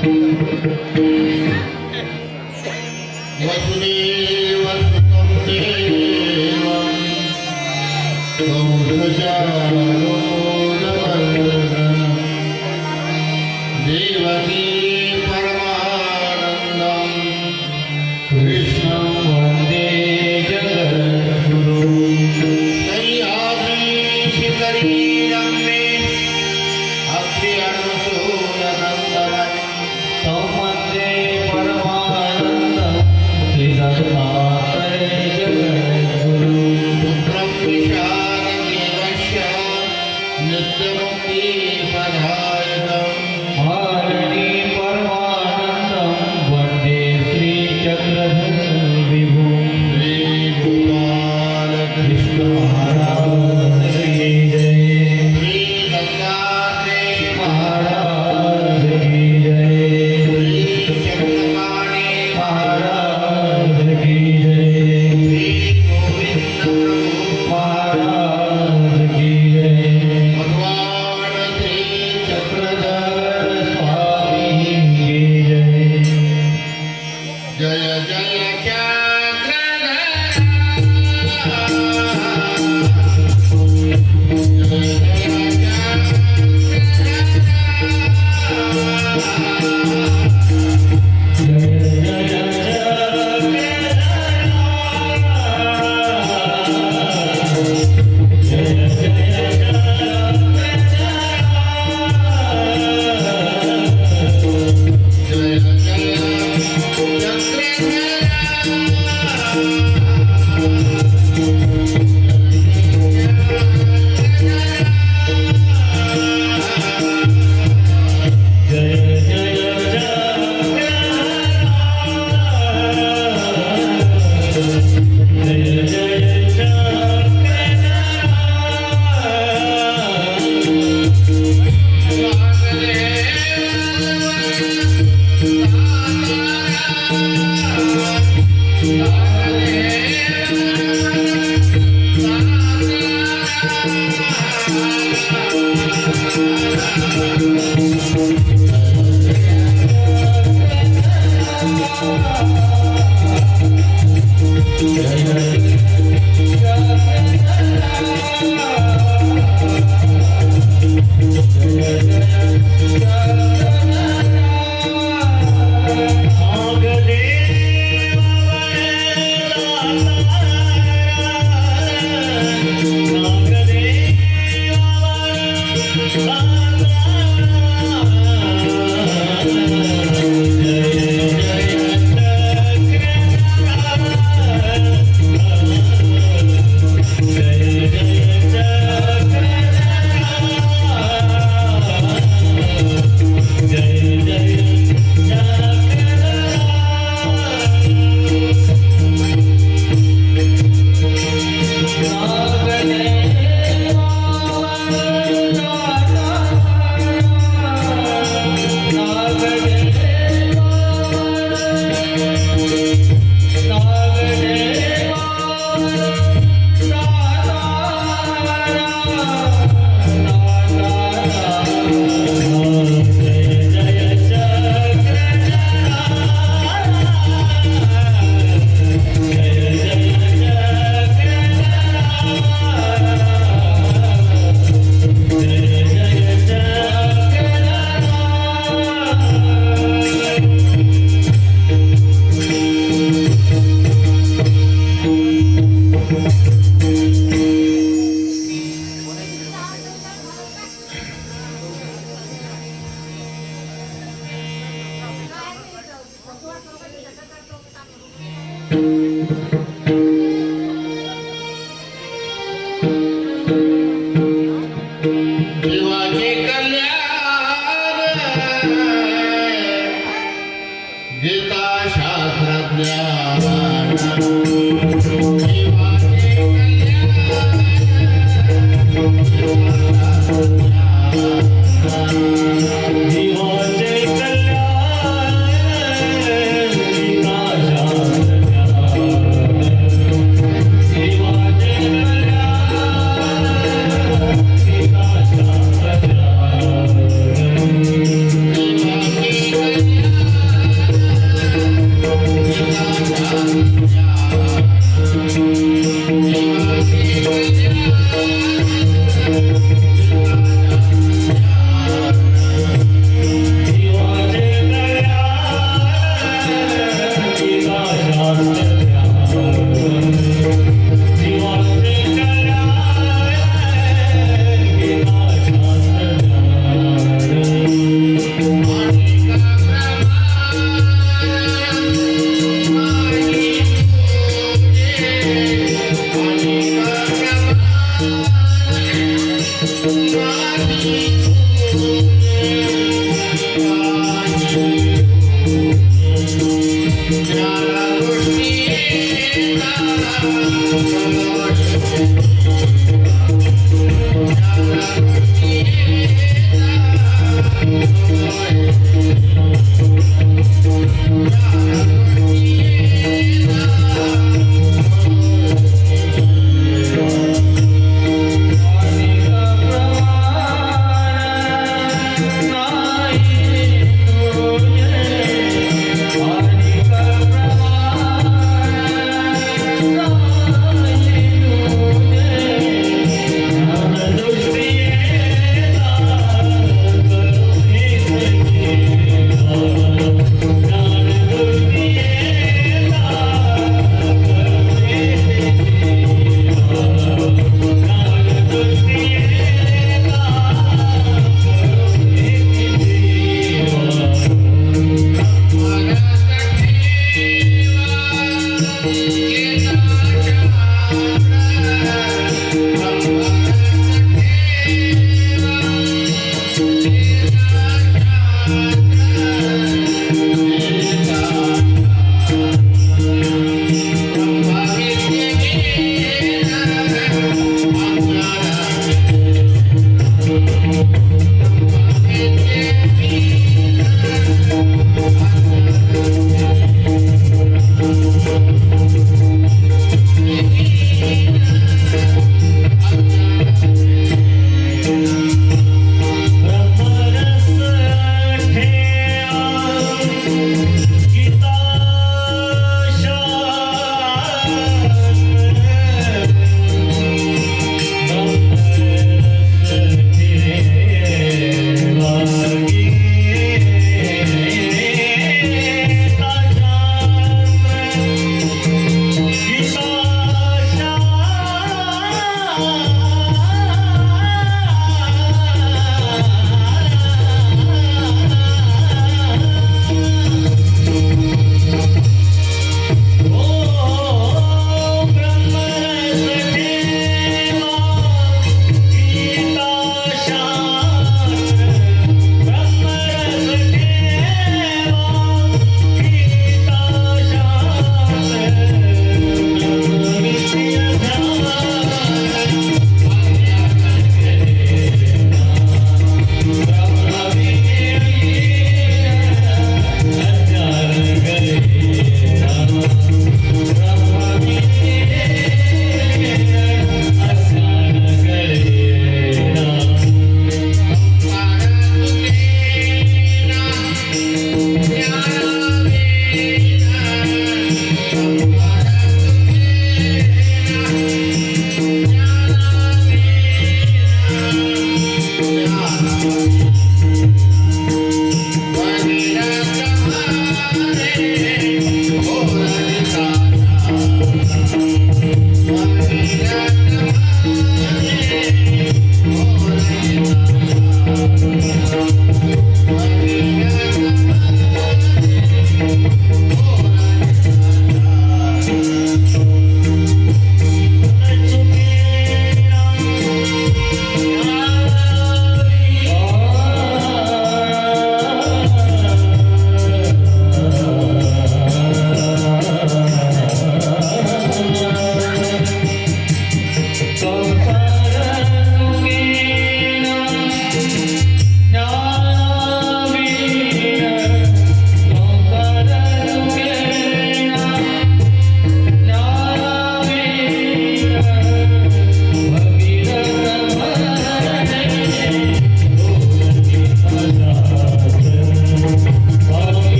Thank you.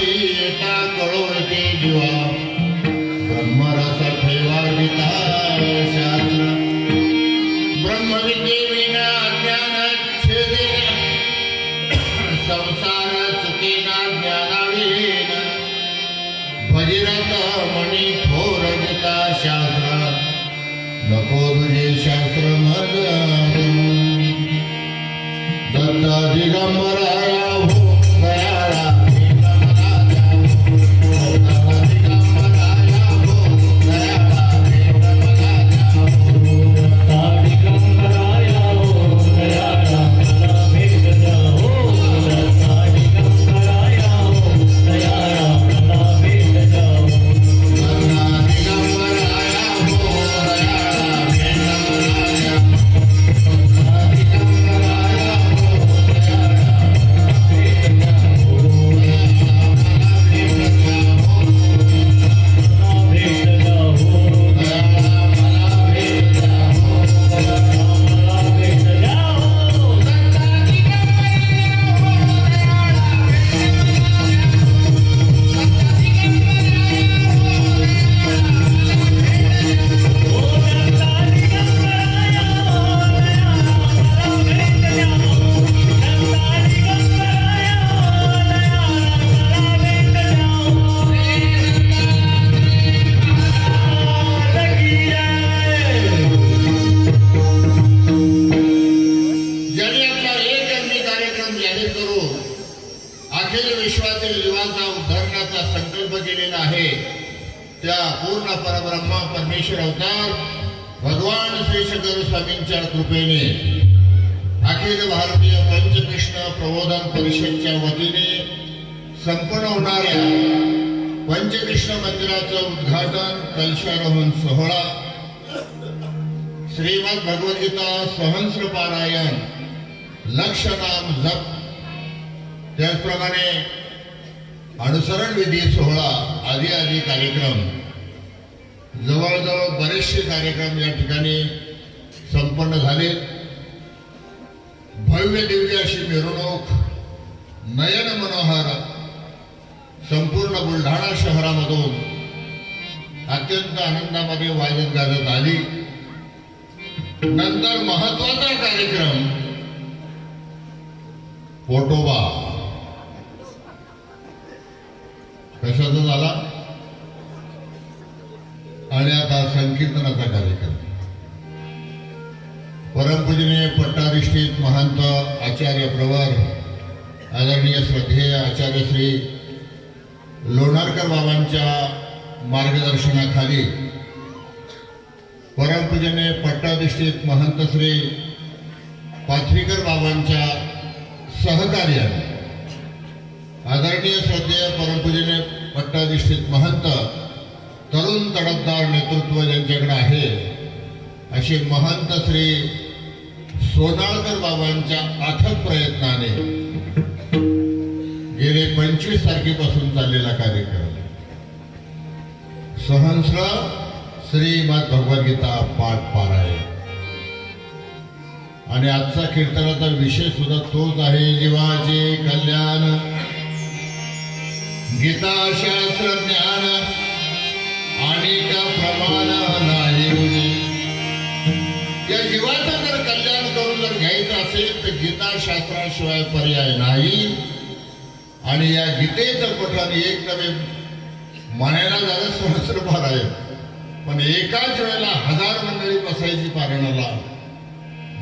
येता कळोळते जीवा ब्रह्मरस ठेवा गीता शास्त्र ब्रह्मविद्ये विना ज्ञानच्छेदे संसार सुखेना ज्ञानावीन भगीरथ मणी थोर गीता शास्त्र नको तुझे शास्त्र मग दत्ता दिगंबराया हो दयाळा त्या पूर्ण परब्रह्म परमेश्वर अवतार भगवान श्री शंकर स्वामींच्या कृपेने अखिल भारतीय पंचकृष्ण प्रबोधन परिषदच्या वतीने संपन्न होणाऱ्या पंचकृष्ण मंदिराचं उद्घाटन कलशारोहण सोहळा श्रीमद भगवद्गीता सहस्र पारायण लक्ष नाम जप त्याचप्रमाणे अनुसरण विधी सोहळा आदी आदी कार्यक्रम जवळजवळ बरेचसे कार्यक्रम या ठिकाणी संपन्न झाले. भव्य दिव्य अशी मिरवणूक नयन मनोहर संपूर्ण बुलढाणा शहरामधून अत्यंत आनंदामध्ये वाजत गाजत आली. नंतर महत्वाचा कार्यक्रम पोटोबा कशाचा झाला आणि आता संकीर्तनाचा कार्यक्रम. परमपूजनीय पट्टाधिष्ठित महंत आचार्य प्रवर आदरणीय श्रद्धेय आचार्य श्री लोणारकर बाबांच्या मार्गदर्शनाखाली परमपूजनीय पट्टाधिष्ठित महंत श्री पाथरीकर बाबांच्या सहकार्याने आदरणीय श्रद्धेय परमपूजनीय पट्टाधिष्ठित महंत तरुण तडफदार नेतृत्व ज्यांच्याकडे आहे असे महंत श्री सोनाळकर बाबांच्या अथक प्रयत्नाने गेले 25 तारखेपासून चाललेला कार्यक्रम सहस्र श्रीमद भगवद्गीता पाठ पारायण आणि आजचा कीर्तनाचा विषय सुद्धा तोच आहे जीवाचे कल्याण गीता शास्त्र ज्ञान आणि का प्रमाण नाही. या जीवाचं जर कल्याण करून जर घ्यायचं असेल तर गीता शास्त्राशिवाय पर्याय नाही. आणि या गीतेचं पठण एक नवे म्हणायला झालं सहस्र पारायण पण एकाच वेळेला 1000 मंडळी बसायची पारायणाला.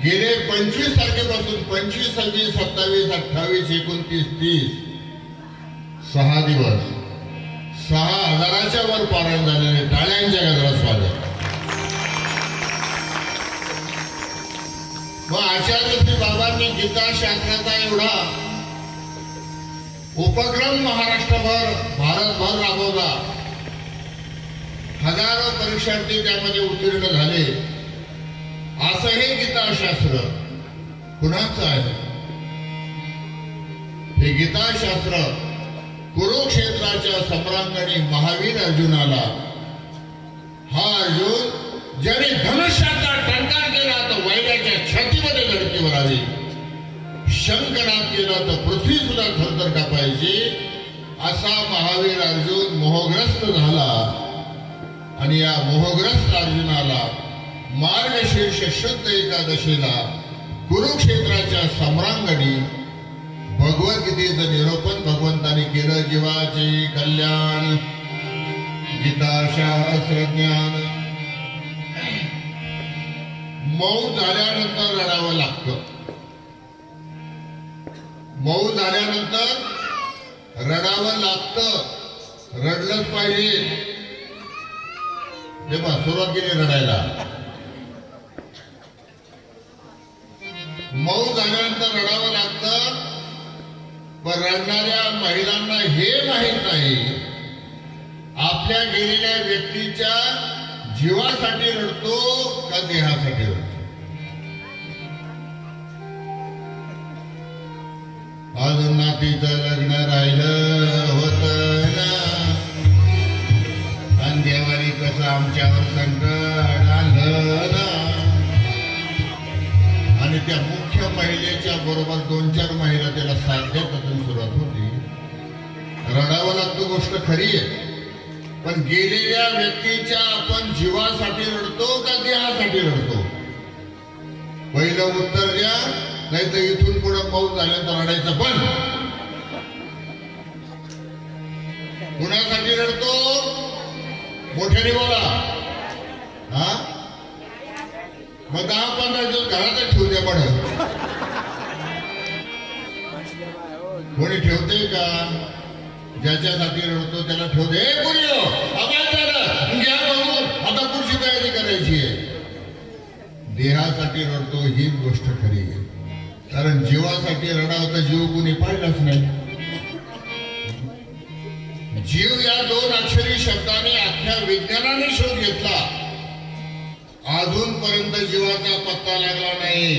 गेले 25 तारखेपासून 25, 26, 27, 28, 29, 30 6 दिवस 6000च्या वर पारायण झालेले. टाळ्यांच्या गजरात स्वागत. मग आचार्य श्री बाबांनी गीता शास्त्राचा एवढा उपक्रम महाराष्ट्रभर भारतभर राबवला. हजारो परीक्षार्थी त्यामध्ये उत्तीर्ण झाले. असं हे गीताशास्त्र कुणाचं आहे? हे गीताशास्त्र कुरुक्षेत्राच्या सम्रांगणी महावीर अर्जुनाला हा अर्जुन ज्याने धनुष्याचा टंकार केला तर वैराच्या छातीमध्ये धडकीवर आली. शंकनाद केला तर पृथ्वी सुद्धा थरथर कापायची. असा महावीर अर्जुन मोहग्रस्त झाला आणि या मोहग्रस्त अर्जुनाला मार्गशीर्ष शुद्ध एकादशीला कुरुक्षेत्राच्या सम्रांगणी भगवद्गीतेचं निरूपण भगवंतानी केलं. जीवाचे कल्याण गीताशास्त्रज्ञान. मऊ झाल्यानंतर रडावं लागतं. मऊ झाल्यानंतर रडावं लागतं. रडलंच पाहिजे. तेव्हा सुरुवात केली रडायला. मऊ झाल्यानंतर रडावं लागतं. पण रडणाऱ्या महिलांना हे माहीत नाही आपल्या गेलेल्या व्यक्तीच्या जीवासाठी रडतो का देहासाठी रडतो. अजून नातीचं लग्न राहिलं होतं ना आणि देवारी कसं आमच्यावर संकट आलं ना. आणि त्या मुख्य महिलेच्या बरोबर 2-4 महिला त्याला साथ देतात सुरुवात होती. रडावं लागतं, गोष्ट खरी आहे. पण गेलेल्या व्यक्तीच्या आपण जीवासाठी रडतो का देहासाठी रडतो. पहिलं उत्तर द्या, नाही तर इथून पुढे मऊ झाल्यानंतर रडायचं पण. कुणासाठी रडतो मोठ्याने बोला. हा मग 10-15 दिवस घरातच ठेवू द्या. पण कोणी ठेवते का. ज्याच्यासाठी रडतो त्याला ठेवू दे. घ्या बघून आता पुढची तयारी करायची आहे. देहासाठी रडतो ही गोष्ट खरी आहे. कारण जीवासाठी रडावं तर जीव कुणी पाहिलाच नाही. जीव या 2 अक्षरी शब्दाने अख्ख्या विज्ञानाने शोध घेतला. अजूनपर्यंत जीवाचा पत्ता लागला नाही.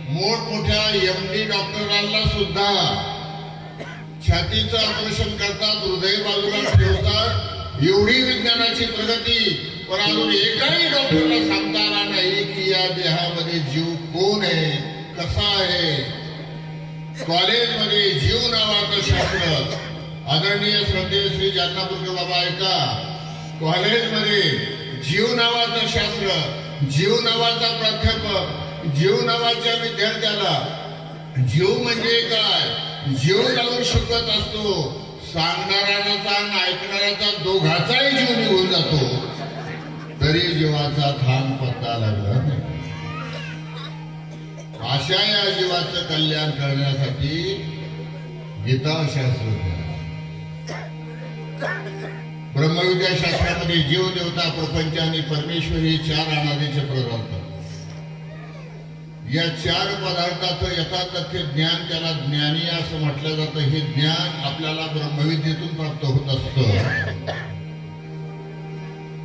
मोठमोठ्या MD डॉक्टरांना सुद्धा छातीचं ऑपरेशन करतात, हृदय बाजूला ठेवतात. एवढी विज्ञानाची प्रगती, पण अजून एकाही डॉक्टरला सांगता आला नाही की या देहामध्ये जीव कोण आहे, कसा आहे. कॉलेजमध्ये जीव नावाचं शास्त्र, आदरणीय श्रद्धेय श्री जालनापूरकर बाबा ऐका, कॉलेजमध्ये जीव नावाचं शास्त्र, जीव नावाचा प्राध्यापक, जीव नावाच्या विद्यार्थ्याला जीव म्हणजे काय जीव लावून शिकवत असतो. सांगणाऱ्याचा आणि ऐकणाऱ्याचा दोघाचाही जीव निघून जातो, तरी जीवाचा थांब पत्ता लागला नाही. अशा या जीवाचं कल्याण करण्यासाठी गीताशास्त्र, ब्रह्मविद्या शास्त्रामध्ये जीव, देवता, प्रपंच आणि परमेश्वर हे 4 अनादीचे पदार्थ. या 4 पदार्थाचं यथातथ्य ज्ञान, त्याला ज्ञानी असं म्हटलं जातं. हे ज्ञान आपल्याला ब्रह्मविद्येतून प्राप्त होत असतं.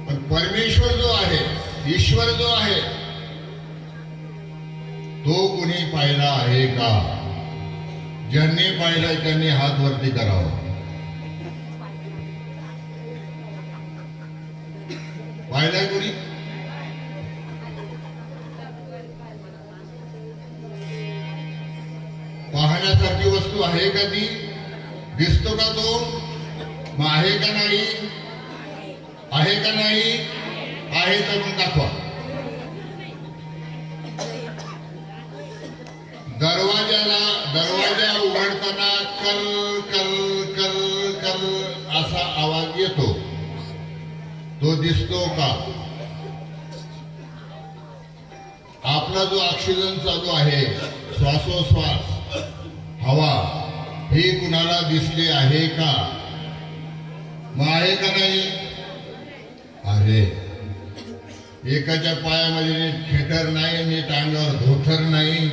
पण परमेश्वर जो आहे, ईश्वर जो आहे, तो कुणी पाहिला आहे का. ज्यांनी पाहिलंय त्यांनी हात वरती करावा. पाहिलाय कुणी. पाहण्यासारखी वस्तू आहे का ती. दिसतो का तो. मग आहे का नाही. आहे का नाही. आहे तर मग दाखवा. दरवाजा उघडताना कल कल कल कल असा आवाज येतो, तो दिसतो का. आपला जो ऑक्सिजन चालू आहे, श्वासोश्वास, हवा, ही कुणाला दिसली आहे का. मग आहे का नाही. अरे एकाच्या पायामध्ये नीट खेटर नाही, नीट अंगावर धोतर नाही.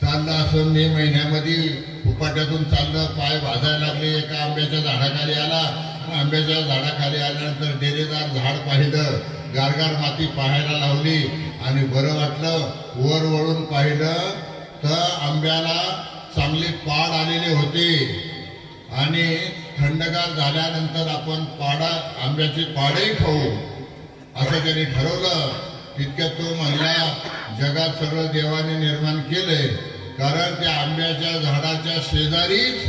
चाललं असं मे महिन्यामध्ये उपाट्यातून चाललं, पाय भाजायला लागले. एका आंब्याच्या झाडाखाली आला. आंब्याच्या झाडाखाली आल्यानंतर डेरेदार झाड पाहिलं, गारगार माती पाहायला लावली आणि बरं वाटलं. वर वळून पाहिलं तर आंब्याला चांगले पाड आलेले होते आणि थंडगार झाल्यानंतर आपण आंब्याचे पाडही खाऊ असं त्यांनी ठरवलं. तितक्यात तो म्हणला, जगात सगळं देवाने निर्माण केलंय, कारण त्या आंब्याच्या झाडाच्या शेजारीच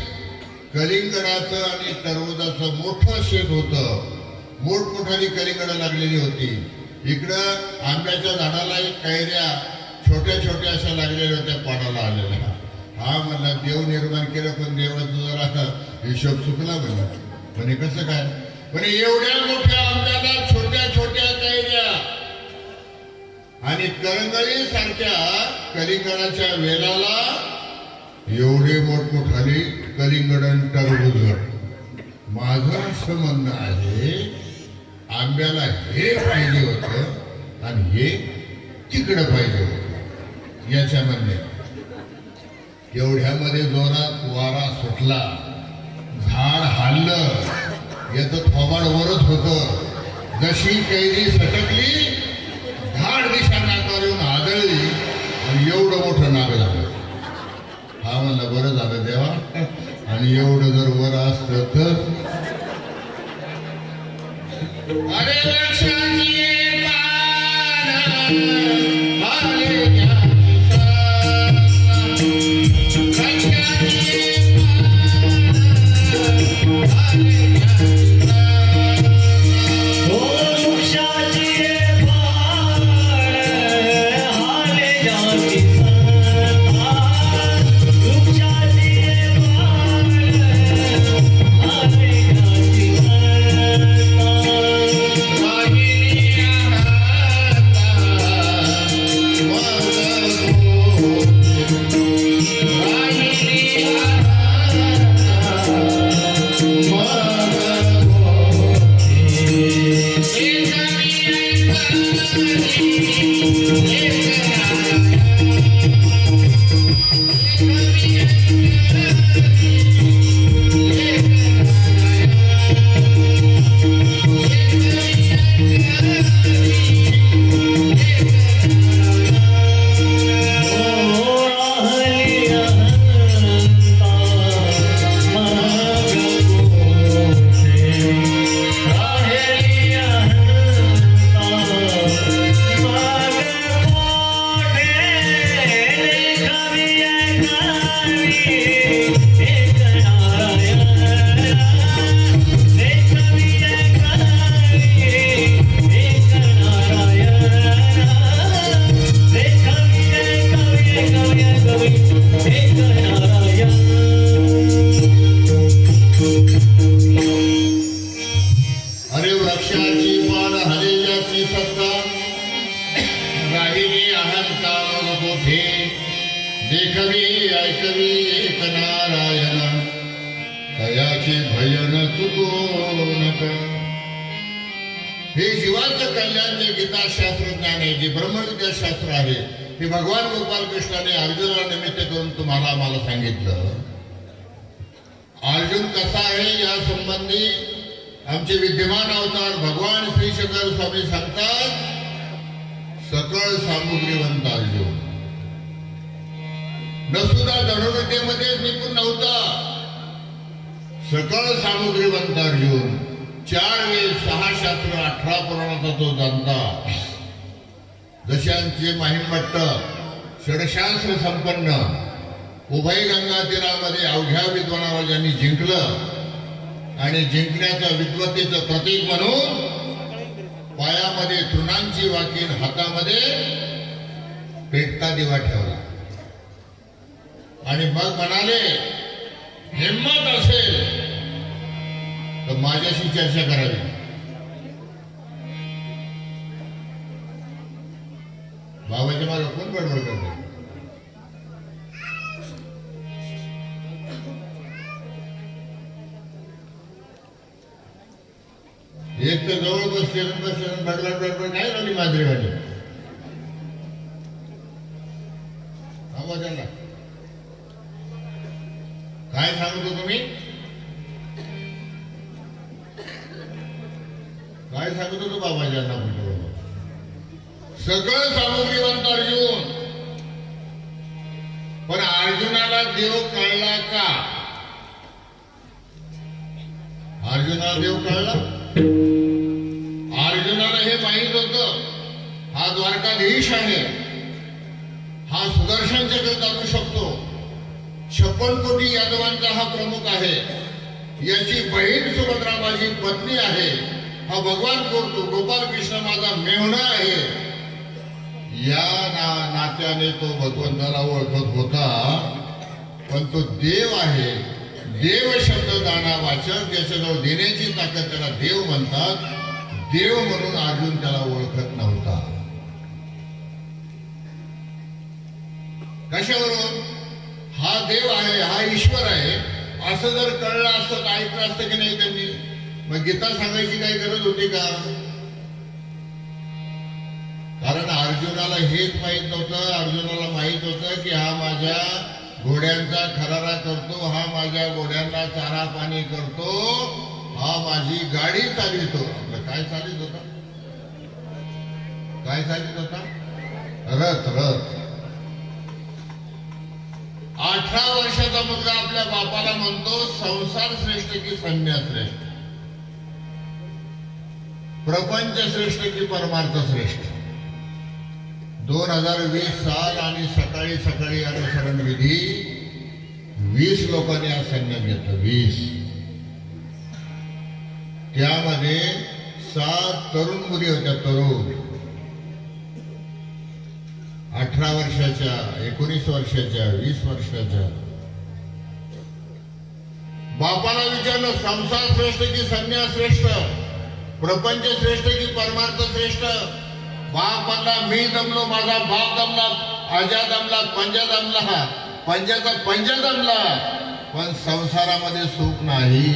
कलिंगडाचं आणि टरबुजाचं मोठं शेत होतं. मोठमोठाली कलिंगडं लागलेली होती. इकडं आंब्याच्या झाडाला कैऱ्या छोट्या छोट्या अशा लागलेल्या होत्या, पाडाला आलेल्या. हा म्हणला देव निर्माण केलं, पण देवाचा जरा हिशोब चुकला म्हणला. म्हणे कसं काय? म्हणे एवढ्या मोठ्या आंब्याला छोट्या छोट्या कैऱ्या आणि करंगळी सारख्या कलिंगडाच्या वेलाला एवढे मोठमोठाले कलिंगड आणि टरबूज. माझं असं म्हणणं आहे, आंब्याला हे पाहिजे होतं आणि हे तिकडं पाहिजे होतं. याच्या म्हणणे एवढ्यामध्ये जोरात वारा सुटला, झाड हाललं, याचं थोबाड वरच होतं. जशी कैरी सटकली, झाड दिशा नाकावर येऊन आदळली आणि एवढं मोठं नाग झालं. हा म्हणला बरं झालं देवा, आणि एवढं जर वर असतं तर. अरे लक्षाची देखवी ऐकवी एक नारायण, तयाचे भयन चुको नका. हे जीवाचं कल्याण जे गीताशास्त्र ज्ञान आहे, जे ब्रह्मविद्याशास्त्र आहे, हे भगवान गोपाल कृष्णाने अर्जुनाला निमित्त करून तुम्हाला मला सांगितलं. अर्जुन कसा आहे या संबंधी आमचे विद्यमान अवतार भगवान श्री शंकर स्वामी सांगतात, सकळ सामुग्रीवंत अर्जुन. नसुद्धा धनुर्विद्येमध्ये निपुण नव्हता, सकळ सामुग्रीवंत अर्जुन. 4 वेद 6 शास्त्र 18 पुराणाचा तो जाणता. जशांचे महिमट्ट षडशास्त्र संपन्न उभय गंगा तीरामध्ये अवघ्या विद्वानाला ज्यांनी जिंकलं आणि जिंकण्याचं विद्वतेचं प्रतीक म्हणून पायामध्ये तृणांची वाकीन, हातामध्ये पेटता दिवा ठेवला आणि मग म्हणाले, हिम्मत असेल तर माझ्याशी चर्चा करावी. बाबाच्या मागे कोण बडबड करते? एक तर जवळ बसले बडबड बडबड काय झाली मांजरेवाली. त्यांना काय सांगतो तुम्ही? काय सांगतो तो बाबाजींना? सगळं सामुग्रीवंत अर्जुन. पण अर्जुनाला देव कळला का? अर्जुनाला देव कळला? अर्जुनाला हे माहित होतं, हा द्वारकाधीश आहे, हा सुदर्शन चक्र चालू शकतो, 56 कोटी यादवांचा हा प्रमुख आहे. याची बहीण सुभद्रा माझी पत्नी आहे, हा भगवान करतो, गोपाल कृष्ण माझा मेहुणा आहे, या नात्याने तो भगवंताला ओळखत होता. पण तो देव आहे, देव शब्द दाना वाचक, त्याच्याजवळ देण्याची ताकद, त्याला देव म्हणतात. देव म्हणून अर्जुन त्याला ओळखत नव्हता. कशावरून? हा देव आहे, हा ईश्वर आहे असं जर कळलं असतं तर ऐकलं असतं की नाही त्यांनी? मग गीता सांगायची काही गरज होती का? कारण अर्जुनाला हेच माहित नव्हतं. अर्जुनाला माहित होतं की हा माझ्या घोड्यांचा खरारा करतो, हा माझ्या घोड्यांना चारा पाणी करतो, हा माझी गाडी चालवितो. आपलं काय चालित होता? काय चालित होता? रथ. रथ. 18 वर्षाचा मुलगा आपल्या बापाला म्हणतो संसार श्रेष्ठ की संन्यास श्रेष्ठ, प्रपंच श्रेष्ठ की परमार्थ श्रेष्ठ. 2020 साल आणि सकाळी सकाळी अनुसरण विधी 20 लोकांनी आज संन्यास घेतला. 20. त्यामध्ये 7 तरुण मुली होत्या. तरुण 18 वर्षाच्या, 19 वर्षाच्या, 20 वर्षाच्या. बापाला विचारलं संसार श्रेष्ठ की संन्यास श्रेष्ठ, प्रपंच श्रेष्ठ की परमार्थ श्रेष्ठ? बाप म्हणला मी दमलो, माझा बाप दमला, आजा दमला, पंजा दमला, पंजाचा पंजा दमला, पण संसारामध्ये सुख नाही.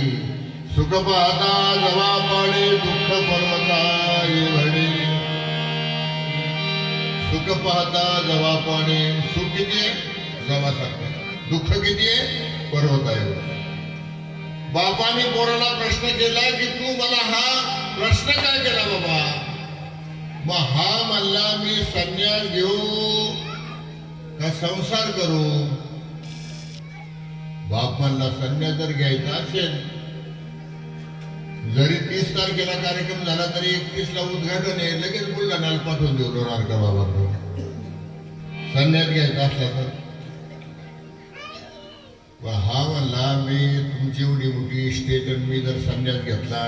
सुख पाहता जवा पडे, दुःख पर्वता घडे. सुख पाहता जवा पाणी. सुख किती आहे? जवासारखं. दुःख किती आहे? पर्वत आहे. बापाने पोराला प्रश्न केला की तू मला हा प्रश्न काय केला बाबा? मग हा म्हणला मी संन्यास घेऊ का संसार करू? बाप म्हणला संन्यास जर घ्यायचा असेल, जरी 30 तारखेला कार्यक्रम झाला तरी 31 ला उद्घाटन आहे, लगेच बुलढाण्याला पाठवून देऊ लोणार का बाबा. संन्यास घ्यायचा असला तर. हा म्हणला मी तुमची एवढी मोठी स्टेज, मी जर संन्यास घेतला,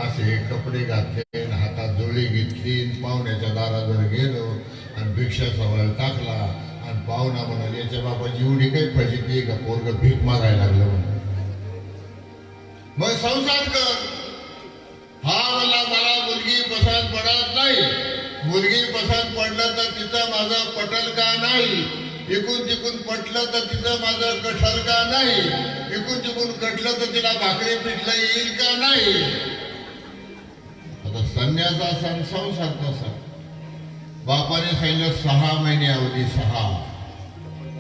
असे कपडे घातले, हातात जोळी घेतली, पाहुण्याच्या दारावर गेलो आणि भिक्षा सवाल टाकला आणि पाहुणा म्हणाले याच्या बाबाची एवढी काही फजिती का पोरग भीक मागायला लागलं म्हणून. मग संसार कर. हा म्हणला मला मुलगी पसंत पडत नाही. मुलगी पसंत पडलं तर तिचं माझं पटल का नाही? इकून तिकून पटलं तर तिचं माझं कठल का नाही? इकून तिकून कटलं तर तिला भाकरी पिठलं येईल का नाही? आता संन्यास असा संसार तसा. बापाने सांगितलं 6 महिने अवधी. 6.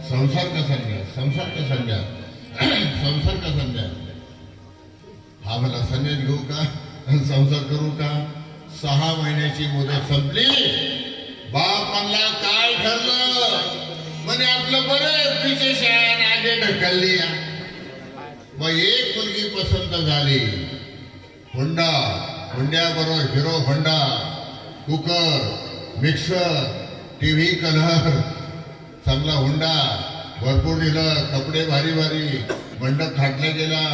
संसार का संन्यास? संसार का संन्यास? संसार का संन्यास? हा मला संन्यास घेऊ का संसार करू का? 6 महिन्याची मुदत संपली. बाप म्हणला काय ठरलं? म्हणे आपलं बरं पिछे शान आगे ढकलली. मग एक मुलगी पसंत झाली. हुंडा, हुंड्याबरोबर Hero Honda, cooker, mixer, TV, colour, चांगला हुंडा भरपूर दिलं, कपडे भारी भारी, मंडप थाटला गेला,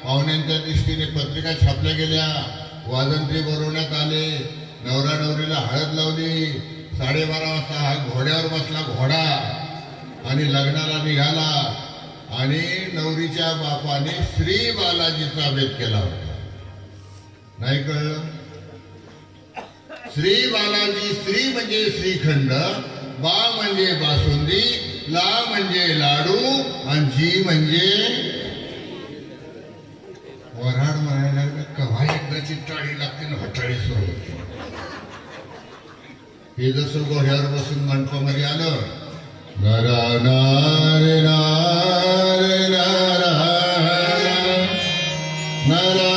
पाहुण्यांच्या दृष्टीने पत्रिका छापल्या गेल्या, वाजंत्री बोलवण्यात आले, नवरा नवरीला हळद लावली. 12:30 वाजता हा घोड्यावर बसला घोडा आणि लग्नाला निघाला. आणि नवरीच्या बापाने श्री बालाजीचा भेद केला होता. नाही कळलं? श्री बालाजी, श्री म्हणजे श्रीखंड, बा म्हणजे बासुंदी, ला म्हणजे लाडू आणि जी म्हणजे वऱ्हाड. म्हणायला कव्हा एकदाची टाळी लागते ना हटाळी सुरू होते. हे जसं घोड्यावर बसून मंडपामध्ये आलं, नरा नारे नारे नारा नरा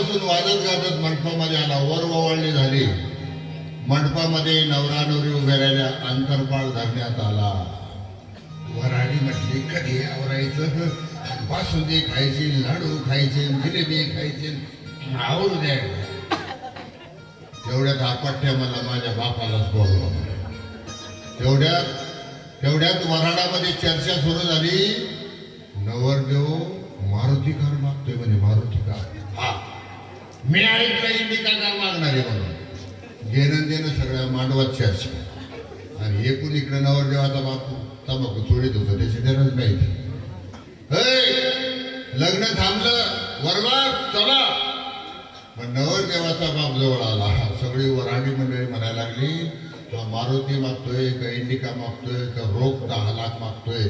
वर्षापासून वाजत गाजत मंडपामध्ये आला. वर ओवाळणी झाली. मंडपामध्ये नवरा नवरी उभ्या राहिल्या. अंतरपाळ धरण्यात आला. वराडी म्हटली कधी आवरायचं. बासुंदी खायची, लाडू खायचे, जिलेबी खायचे, आवरू द्या. तेवढ्यात आपट्या मला माझ्या बापालाच बोलवलं. तेवढ्यात वराडामध्ये चर्चा सुरू झाली. नवरदेव मारुती कार मागतोय म्हणे. मारुती कार, हा मी ऐकलं इंडिका कार मागणार आहे म्हणून. घेणं देणं सगळ्या मांडवात चर्चा. आणि एकूण इकडे नवरदेवाचा बाप तंबाखू चोळीत होतं. त्याची गरज नाही. लग्न थांबलं. वरवा चला. पण नवरदेवाचा बाप जवळ आला. सगळी वराडी मंडळी म्हणायला लागली तो मारुती मागतोय का इंडिका मागतोय का रोख 10 लाख मागतोय.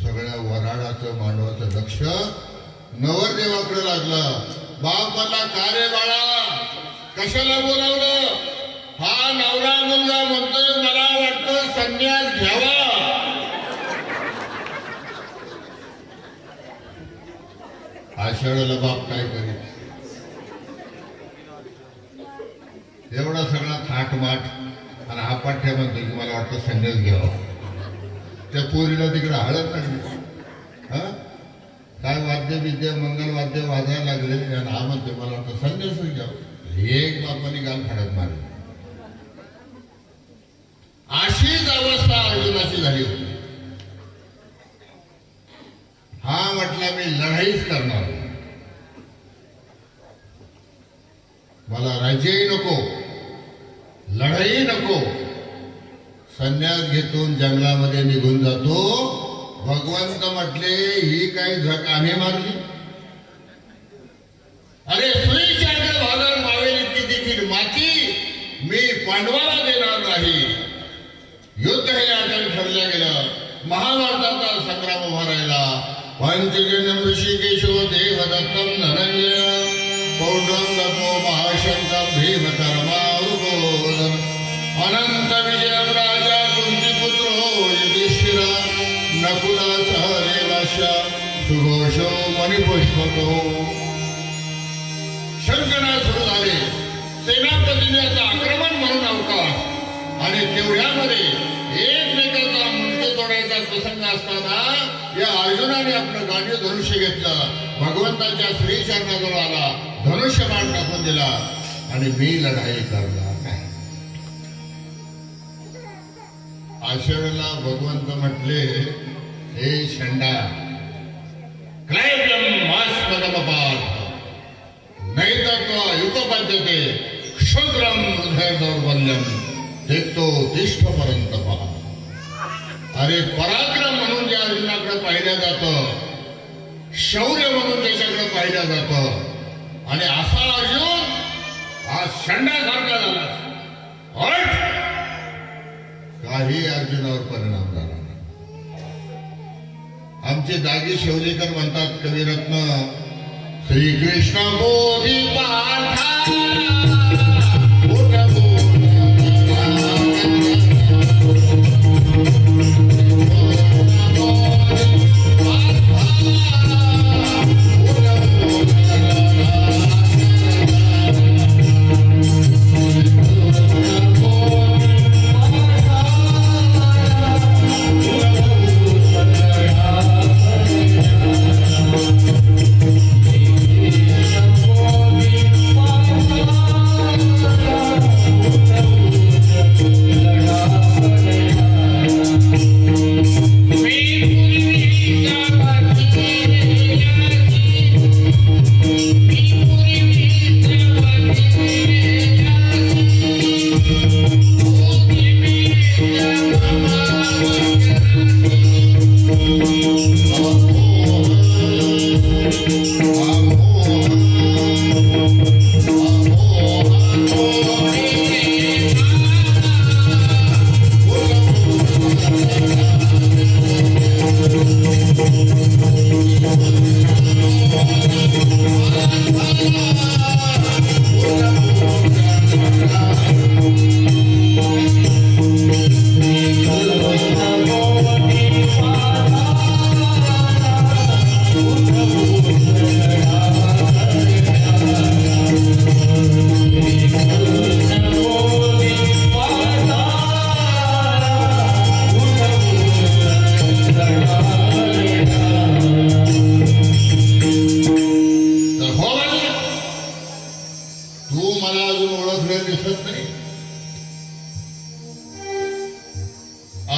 सगळ्या वराडाचं मांडवाचं लक्ष नवरदेवाकडे लागलं. बाप म्हणला का रे बाळा कशाला बोलावलं. हा नवरा मुलगा म्हणतोय मला वाटतं संन्यास घ्यावा. अशा वेळेला बाप काय करीत. एवढा सगळा थाटमाट आणि हा पाठ्या म्हणतो की मला वाटतं संन्यास घ्यावा. त्या पोरीला तिकडे हळद लागली. काय वाद्य विद्या मंगलवाद्य वाजायला लागले आणि हा म्हणतो मला वाटतं संन्यासच घ्यावं. एक बापाने गाल फाडत मारली. अशीच अवस्था अर्जुनाची झाली होती. हा म्हटला मी लढाईच करणार. मला राज्यही नको, लढाई नको. संन्यास घेतून जंगलामध्ये निघून जातो. भगवंत म्हटले ही काय झक आम्ही मारली. अरे सुईच्या भागात मावेल इतकी देखील माती मी पांडवाला देणार नाही. युद्ध हे आटल ठरलं गेलं. महाभारताचा संग्राम उभा राहिला. पंचजन्य ऋषिकेशो देवदत्तम धनंजय पौंड्रंगो महाशंकं भीमकर्मावृकोदर अनंत विजयं राजा कुंतीपुत्रो युधिष्ठिर नकुला सह देवस्य सुघोषो मणिपुष्पको. शंकना सुरू झाले. सेनापतीने आता आक्रमण म्हणून अवकाश. आणि तेवढ्यामध्ये एकमेकाचा मुंडके तोडायचा प्रसंग असताना या अर्जुनाने आपलं गांडीव धनुष्य घेतलं. भगवंताच्या श्रीचरणाजवळ आला. धनुष्यबाण टाकून दिला आणि मी लढाई करणार नाही. अशा वेळेला भगवंत म्हटले हे षंडा क्लैब्यम मास्मदमपात नैतत्व युगपद्धते क्षुद्रम हृदय दौर्बल्यम देखतो तिष्ठपर्यंत पहा. अरे पराक्रम म्हणून ज्या अर्जुनाकडे पाहिलं जातं, शौर्य म्हणून त्याच्याकडे पाहिलं जातं. आणि असा अर्जुन हा षंडासारखा झाला. काही अर्जुनावर परिणाम झाला. आमचे दागी शेवलेकर म्हणतात कविरत्न श्रीकृष्ण बोधी पाठा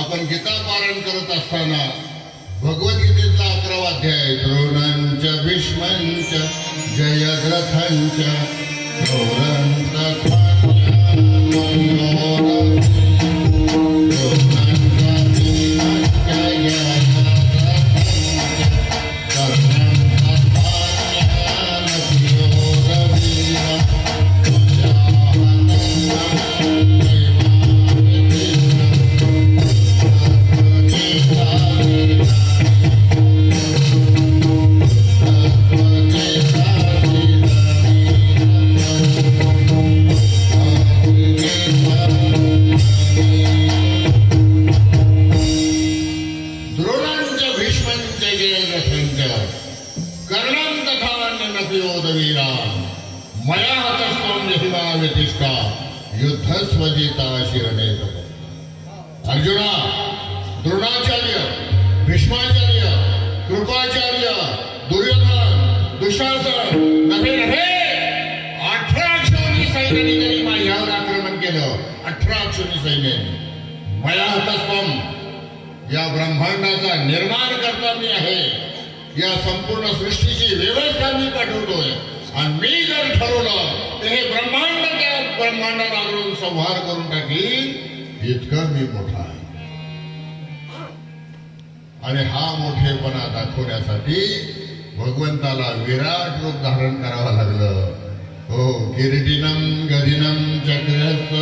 आपण गीता पारायण करत असताना भगवद्गीतेचा 11वा अध्याय द्रोणांच भीष्मांच जयद्रथांच मया हतस्त्वं जहिमा व्यतिष्ठा युद्धस्वजिता शिरणे। अर्जुना, द्रोणाचार्य, भीष्माचार्य, कृपाचार्य, दुर्योधन, दुशासन नभे 18 अक्षौणी सैन्याने जरी माझ्यावर आक्रमण केलं, 18 अक्षौणी सैन्याने, मया हतस्त्वं, या ब्रह्मांडाचा निर्माण करता मी आहे, या संपूर्ण सृष्टीची व्यवस्था मी पाठवतोय आणि मी जर ठरवलं तर हे ब्रह्मांड त्या ब्रह्मांडात आणून संहार करून टाकील, इतकं मी मोठा आहे. आणि हा मोठेपणा दाखवण्यासाठी भगवंताला विराट रूप धारण करावं लागलं. हो, किरीटिनम गदिनम चक्रस्थ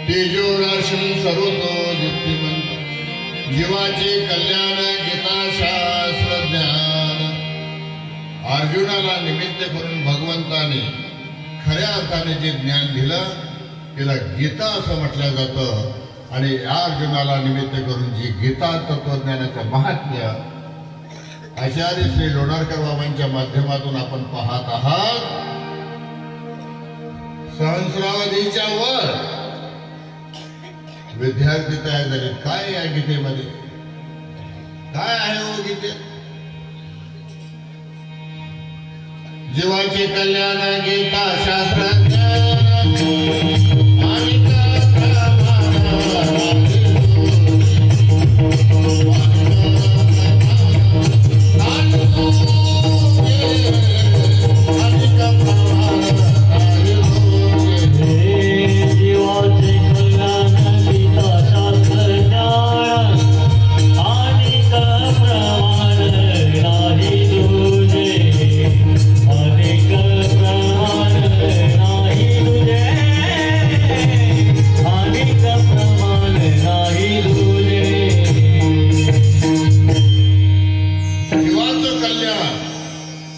तेजोराशं सर्वतो दीप्तिमंत, जीवाचे कल्याण गीता शास्त्र ज्ञान. अर्जुनाला निमित्त करून भगवंताने खऱ्या अर्थाने जे ज्ञान दिलं त्याला गीता असं म्हटलं जातं. आणि या अर्जुनाला निमित्त करून जी गीता तत्वज्ञानाचं महात्म्य आचार्य श्री लोणारकर बाबांच्या माध्यमातून आपण पाहत आहात. सहस्रावधीच्या वर विद्यार्थी तयार झाले. काय या गीतेमध्ये काय आहे हो गीतेत? जीवाचे कल्याण गीता शास्त्र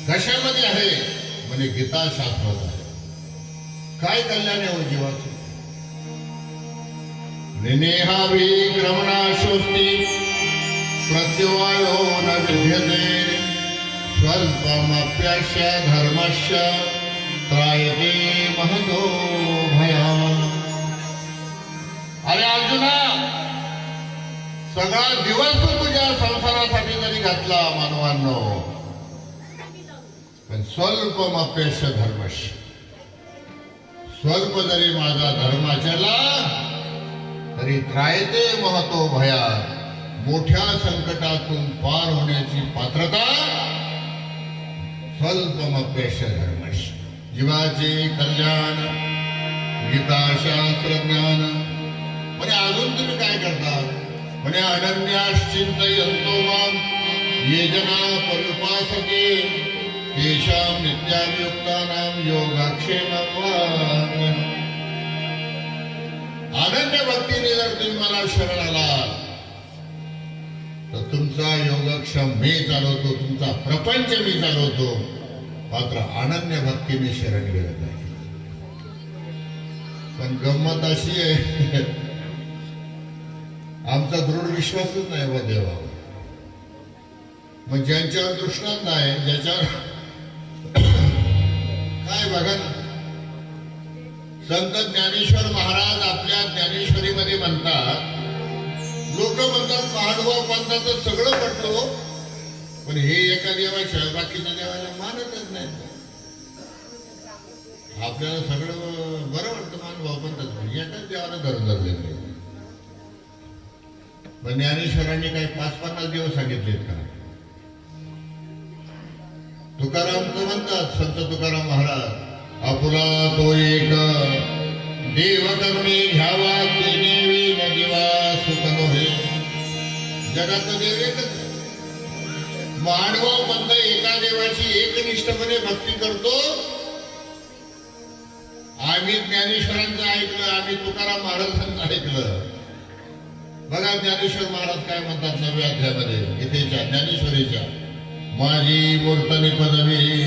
कशामध्ये आहे म्हणजे गीता शास्त्रात आहे. काय कल्याण आहे हो जीवाचं? निनेहाभिक्रमणाशोस्ति प्रत्युवायो न विद्यते स्वल्पमप्यस्य धर्मस्य त्रायते महतो भयात्. अरे अर्जुना, सगळा दिवस तुझ्या संसारासाठी जरी घातला मानवांनो, पण स्वल्पमप्यस्य धर्मस्य, स्वल्प जरी माझा धर्म आचरला तरी त्रायते महतो भयात्, मोठ्या संकटातून पार होण्याची पात्रता स्वल्पमप्यस्य धर्मस्य. जीवाचे कल्याण गीता शास्त्र ज्ञान. म्हणजे अजून तुम्ही काय करता? म्हणे अनन्याश्चिंतयन्तो मां ये जना पर्युपासते तेषां नित्याभियुक्तानां योगक्षेमं वहाम्यहम्. अनन्य भक्तीने जर तुम्ही मला शरण आलात तर तुमचा योगक्षम मी चालवतो, तुमचा प्रपंच मी चालवतो. मात्र अनन्य भक्तीने शरण गेलं नाही. पण गंमत अशी आहे, आमचा दृढ विश्वासच नाही व देवावर. मग ज्यांच्यावर दृष्टांत नाही, ज्याच्यावर काय बघा ना, संत ज्ञानेश्वर महाराज आपल्या ज्ञानेश्वरीमध्ये म्हणतात, लोक म्हणतात महानुभाव पंथाचं सगळं पटलो, पण हे एका देवाशिवाय बाकीच्या देवाला मानतच नाही. आपल्याला सगळं बरं वाटतं महानुभाव पंथाचं, एकाच देवाला धरून धरलेलं. पण ज्ञानेश्वरांनी काही 5-50 दिवस सांगितलेत का? तुकाराम तर म्हणतात, संत तुकाराम महाराज, आपुला तो एक देव करुणे घ्यावा, देणे न देवा सुख नव्हे. जगात देव एकच. मानव बंद एका देवाची एकनिष्ठपणे भक्ती करतो. आम्ही ज्ञानेश्वरांचं ऐकलं, आम्ही तुकाराम महाराजांचं ऐकलं. बघा ज्ञानेश्वर महाराज काय म्हणतात 9व्या अध्यायामध्ये गीतेच्या ज्ञानेश्वरीच्या, माझी मूर्तनी पदवी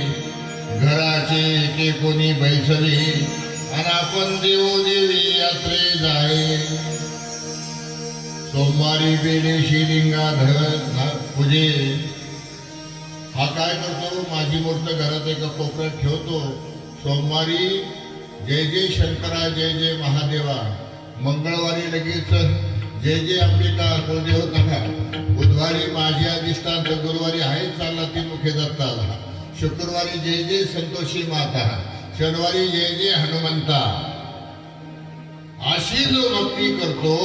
घराचे के कोणी बैसली, आणि आपण देवो देवी यात्रे जाय. सोमवारी बेले शिलिंगा धर पूजे. हा काय करतो? माझी मूर्त घरात एका कोपऱ्यात ठेवतो. सोमवारी जय जय शंकरा, जय जय महादेवा. मंगळवारी लगेच जय जय अंबिका कुलदेवता. बुधवारी माझी अधिष्ठान. गुरुवारी आहेच चालला त्रिमुखे दत्ताला. शुक्रवारी जय जय संतोषी माता. शनिवारी जय जय हनुमंता. अशी जो भक्ती करतो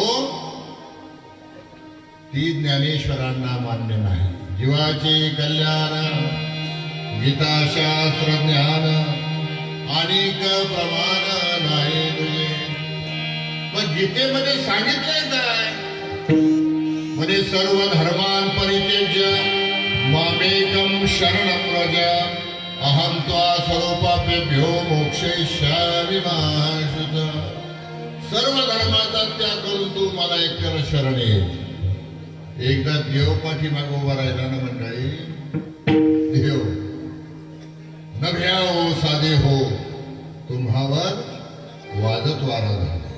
ती ज्ञानेश्वरांना मान्य नाही. जीवाचे कल्याण, गीताशास्त्र ज्ञान, अनेक प्रमाण नाही तुझे. पण गीतेमध्ये सांगितलंय काय? म्हणजे सर्व धर्मान परित्यज्य मामेकं शरणं व्रज, अहं त्वा सर्वपापेभ्यो मोक्षयिष्यामि मा शुच. सर्व धर्माचा त्याग करून तू मला एकट्याला शरण ये. एकदा देव पाठीमागे उभा राहिला ना मंडळी, देव नभ्या हो साधे हो, तुम्हावर वाजत वारा झाले.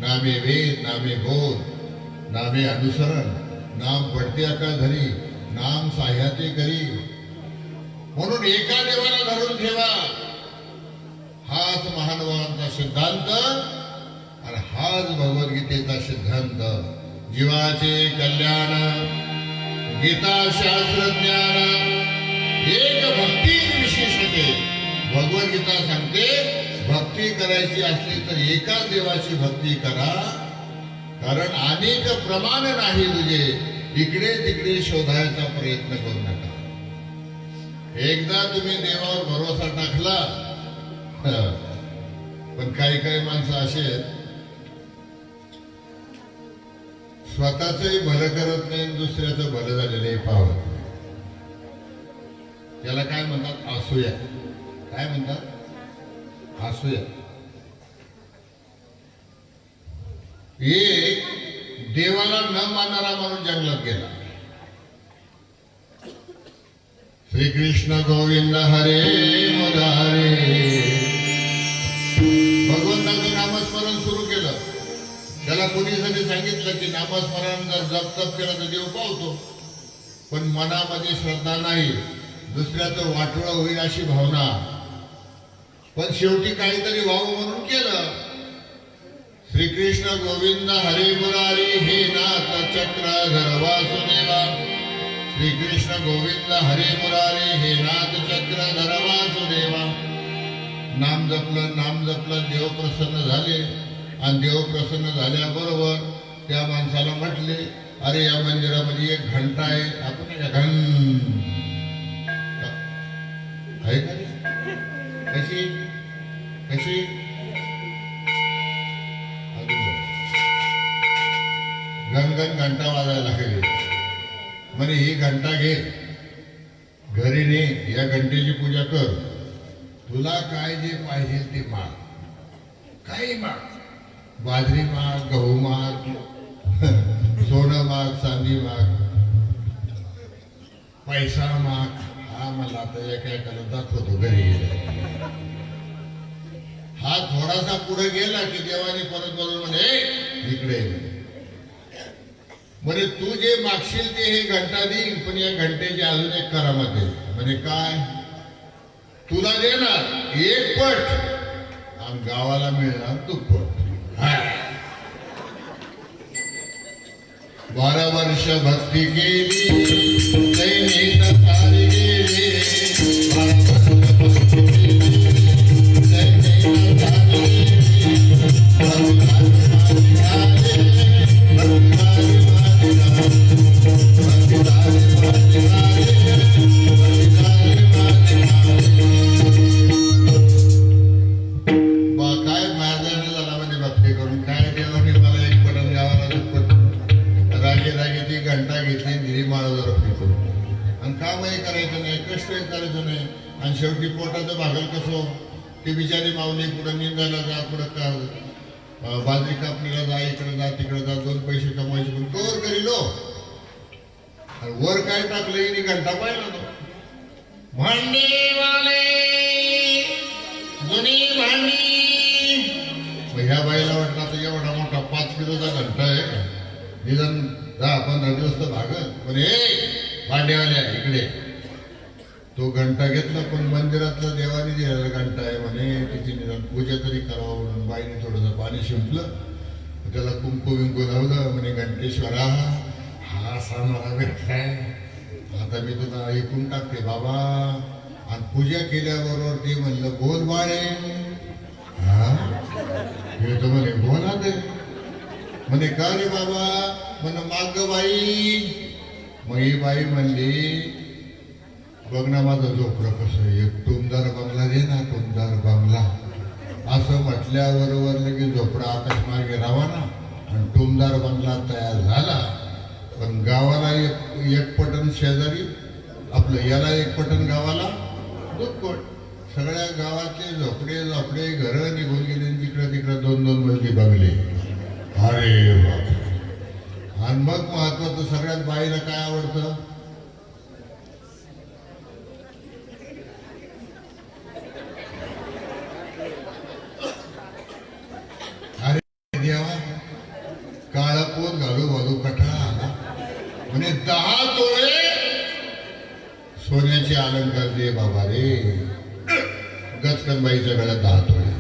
नामे वेद, नामे बोध, नामे अनुसरण, नाम पडते आकाश धरी, नाम साह्याते करी. म्हणून एका देवाला धरून ठेवा. हाच महानुभावांचा सिद्धांत आणि हाच भगवद्गीतेचा सिद्धांत. जीवाचे कल्याण, गीता शास्त्र ज्ञान, एक भक्ती विशेषते. भगवद्गीता सांगते भक्ती करायची असली तर एकाच देवाची भक्ती करा, कारण अनेक प्रमाण नाही तुझे. इकडे तिकडे शोधायचा प्रयत्न करू नका. एकदा तुम्ही देवावर भरोसा टाकला. पण काही काही माणसं असे आहेत, स्वतःचंही भलं करत नाही, दुसऱ्याचं भलं झालेलं पाहत. त्याला काय म्हणतात? असूया. काय म्हणतात? असूया. एक देवाला न मानणारा माणूस जंगलात गेला. श्रीकृष्ण गोविंद हरे मुरारे. भगवंताचं नामस्मरण सुरू केलं. त्याला पोलिसांनी सांगितलं की नामस्मरण जर जप तप केलं तर देव पावतो, पण मनामध्ये श्रद्धा नाही, दुसऱ्याचं वाटोळं होईल अशी भावना. पण शेवटी काहीतरी व्हावं म्हणून केलं. श्रीकृष्ण गोविंद हरे मुरारी, हे नाथ चक्रधर वासुदेवा. श्रीकृष्ण गोविंद हरे मुरारी, हे नाथ चक्रधर वासुदेवा. नाम जपलं, देव प्रसन्न झाले. आणि देव प्रसन्न झाल्याबरोबर त्या माणसाला म्हटले, अरे या मंदिरामध्ये एक घंटा आहे, आपण आहे का? कशी कशी गणगण घंटा वाजायला लागली. म्हणे ही घंटा घे, घरी ने, या घंटेची पूजा कर. तुला काय जे पाहिजे ते माग, काही माग. बाजरी माग, गहू माग, सोनं माग, चांदी माग, पैसा माग. हा मला आता एका दाखवतो घरी गेला. हा थोडासा पुढे गेला की देवाने परत बोलून म्हणे इकडे. म्हणे तू जे मागशील ते हे घंटा देईल, पण या घंटेची अजून एक करामत आहे. म्हणे काय? तुला देणार 1 पट आणि गावाला मिळणार 2 पट. 12 वर्ष भक्ती केली, दैनिक सारी गेली. 12 वर्ष भक्ती केली, दैनिक सारी गेली. काहीच करायचं नाही. आणि शेवटी पोटाचं भागल कसं, ते बिचारी माऊली कुठं निंदायला जा, कुठं का बाजरी कापणीला जा, इकडे जा तिकडे जा, 2 पैसे कमवायचे. पण तोवर करीलो. आणि वर काय टाकलं हिने घंटा पाहिला तो. भांडीवाले जुनी भांडी. ह्या बाईला वाटलं तर एवढा मोठा 5 किलोचा घंटा आहे, निदान 10-15 दिवस तर भागल. पण हे भांडेवाल्या इकडे, तो घंटा घेतला. पण मंदिरातला देवाने दिलेला घंटा आहे म्हणे, तिची निदान पूजा तरी करावं म्हणून बाईने थोडंसं पाणी शिंपलं, त्याला कुंकू विंकू लावलं. म्हणे घंटेश्वरा, हा असा मला भेटलाय, आता मी तुला ऐकून टाकते बाबा. आणि पूजा केल्याबरोबर ते म्हणलं बोल बाळे. हा हे तर म्हणे बोला ते. म्हणे का रे बाबा. म्हण माग बाई. मग ही बाई म्हणली, बघ ना माझं झोपडं कसं, एक टुमदार बंगला दे ना, टुमदार बंगला. असं म्हटल्याबरोबर लगेच झोपडा आकाश मार्गे रावाना आणि टुमदार बंगला तयार झाला. पण गावाला एक पटन शेजारी, आपलं याला एक पटन गावाला दुप्पट. सगळ्या गावातले झोपडे झोपडे घरं निघून गेले, तिकडं तिकडं 2-2 मजली बंगले. अरे बाप. आणि मग महत्वाचं, सगळ्यात बाईला काय आवडतं, काळा पोत घालू घालू कठाळा आला. म्हणे 10 तोळे सोन्याचे अलंकार दे बाबा रे. गचकनबाईच्या गळ्यात 10 तोळे.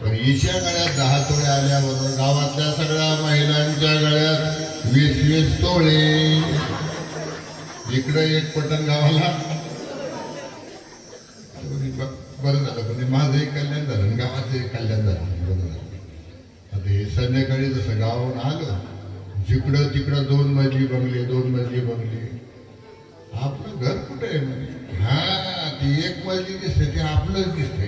पण हिच्या गळ्यात 10 तोळे आल्याबरोबर गावातल्या सगळ्या महिलांच्या गळ्यात 20-20 तोळे. इकडं एक पटन गावाला. बरं झालं, म्हणजे माझं एक कल्याण झालं, गावाचं एक कल्याण झालं. बरं झालं. आता हे संध्याकाळी जसं गावाहून आलं, जिकडं तिकडं 2 मजली बंगले, 2 मजली बंगले. आपलं घर कुठं आहे म्हणे. हा, ती 1 मजली दिसते, ते आपलंच दिसते.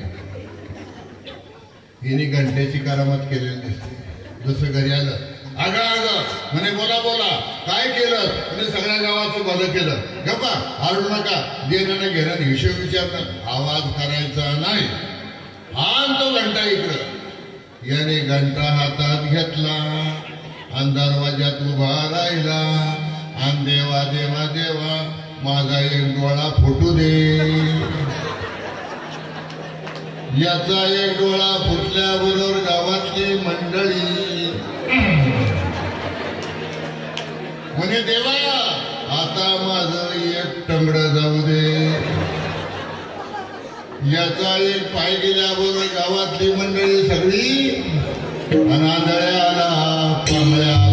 हिने घंट्याची करामत केलेली दिसते. जसं घरी आलं, अगं अगं म्हणे बोला बोला, काय केलं म्हणे, सगळ्या गावाचं भलं केलं. गप्पा आरडू नका, देण्यानं घेणं हिशोब विचारणं, आवाज करायचा नाही. आण तो घंटा इकडं. याने घंटा हातात घेतला आणि दरवाज्यात उभा राहिला. आणि देवा देवा देवा, माझा एक डोळा फुटू दे. याचा एक डोळा फुटल्याबरोबर गावातली मंडळी म्हणे देवा, आता माझं एक टंगड जाऊ दे. याचा एक पाय गेल्याबरोबर गावातली मंडळी सगळी अनादळ्याला पांगळ्याला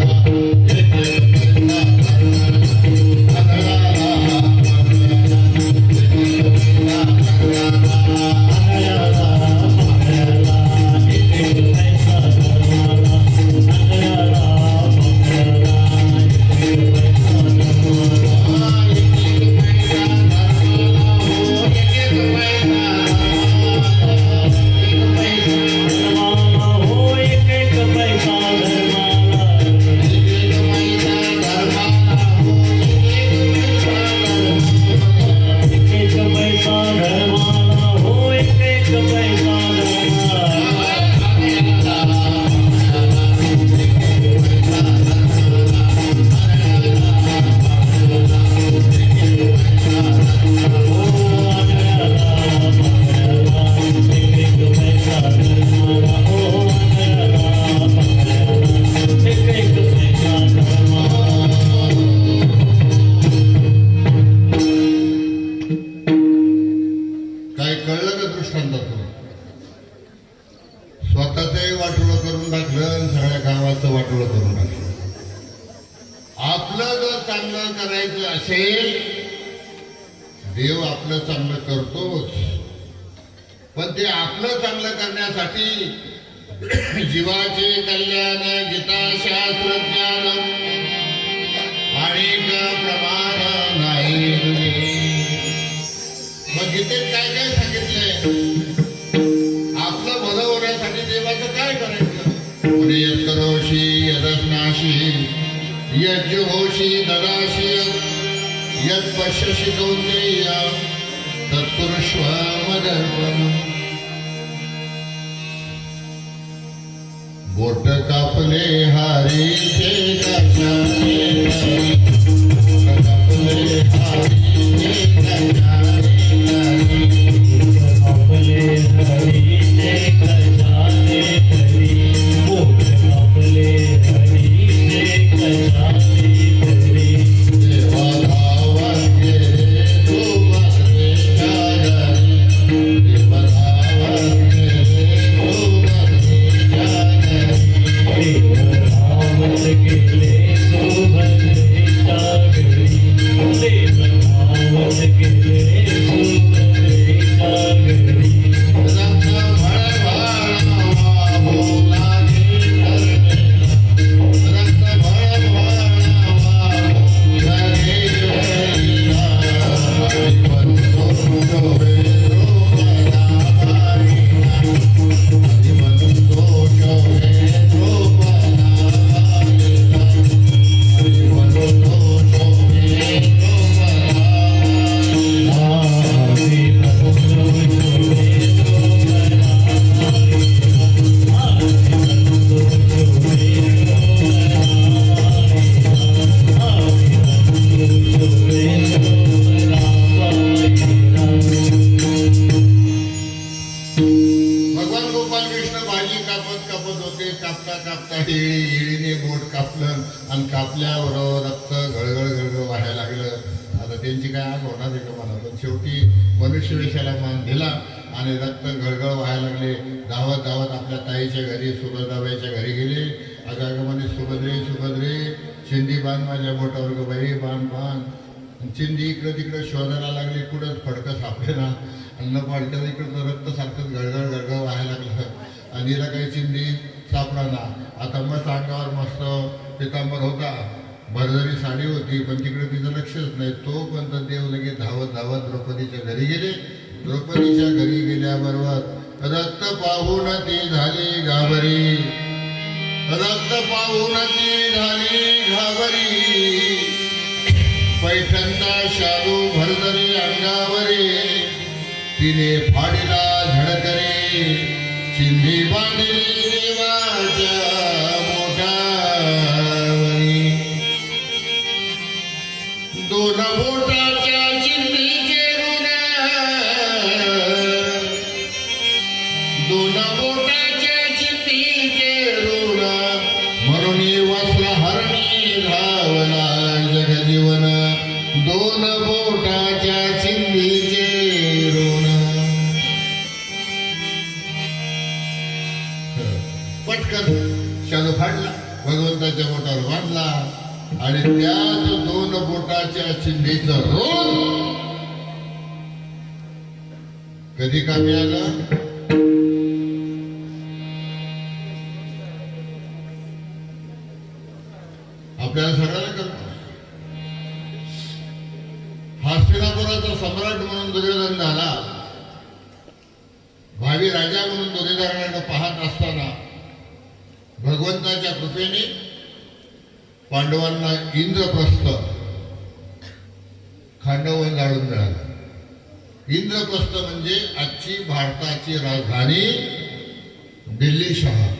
देव आपलं चांगलं करतोच, पण ते आपलं चांगलं करण्यासाठी जीवाचे कल्याण, गीताशास्त्र ज्ञान आणि प्रमाण नाही. मग गीतेत काय काय सांगितलंय? आपलं भलं होण्यासाठी देवाचं काय करायचं? पुढे यत्करोषी यदस्नाशी यज्जुहोषी ददाशी यत् पश्यसि कौन्तेय कुरुष्वमदर्पणम् बोट कापले हारीचे गजाने हरी बोट कापले हारीचे गजाने हरी बोट कापले हरीचे गजाने हरी बोट कापले हरीचे गजाने हरी देवा धावत गेले सुभद्रेच्या घरी देवा धावत गेले सुभद्रेच्या घरी देवरावत गेले सुभद्रेच्या घरी देवरावत गेले सुभद्रेच्या घरी रक्त भळभळावा बोलाने धरणीला रक्त भळभळावा बोलाने धरणीला हरी म्हणतो शोभे द्रोपदाबाईला हरी म्हणतो शोभे द्रोपदाबाईला हरी म्हणतो शोभे द्रोपदाबाईला आम्ही म्हणतो शोभे द्रोपदाबाईला आम्ही म्हणतो शोभे द्रोपदाबाईला आम्ही म्हणतो शोभे द्रोपदाबाईला भगवान गोपाल कृष्ण भाजी कापत कापत होते. कापता कापता हिळीने बोट कापलं आणि कापल्याबरोबर रक्त गळगळ गळगळ व्हायला लागलं. आता त्यांची काय आग होणार आहे का मला, पण शेवटी मनुष्य वेशाला मान दिला आणि रक्त गळगळ व्हायला लागले. धावत धावत आपल्या ताईच्या घरी सुभद्राबाईच्या घरी गेले. अगं म्हणे सुभद्रे सुभद्रे चिंदी बांध माझ्या बोटावर ग बाई बांध बांध. चिंदी इकडं तिकडं शोधायला लागली, कुठंच फडकं सापडे ना. अन्न पालट्यात इकडं रक्त सारखं गळगळ गळगळ व्हायला लागलं आणि हिला काही चिंदी सापडा ना. आता मस्त अंगावर मस्त पितांबर होता, भरजरी साडी होती, पण तिकडे तिचं लक्षच नाही. तोपर्यंत देव लगे धावत धावत द्रौपदीच्या घरी गेले. द्रौपदीच्या घरी गेल्याबरोबर रक्त पाहून ती झाली घाबरी रक्त पाहून ती झाली घाबरी. पैठणचा शालू भरजरी अंगावरी तिने फाडीला झडकरी. चिंधी बांधली देवाच्या बोटावरी. दोन बोटाच्या चिंधीचे ऋण दोन बोटाच्या चिंधीचे ऋण म्हणून वस्त्र हरणी धावला जगजीवन. दोन बोटाच्या चिंधीचे ऋण. पटकन शालू फाडला, भगवंताच्या बोटावर बांधला आणि त्याच दोन बोटाच्या चिंधीचं ऋण कधी कामी आलं. आपल्याला सगळ्याला कळतं. हस्तिनापुराचा सम्राट म्हणून दुर्योधन झाला. भावी राजा म्हणून दुर्योधनाकडे पाहत असताना भगवंताच्या कृपेने पांडवांना इंद्रप्रस्थ खांडवन जाळून मिळालं. इंद्रप्रस्थ म्हणजे आजची भारताची राजधानी दिल्ली शहर.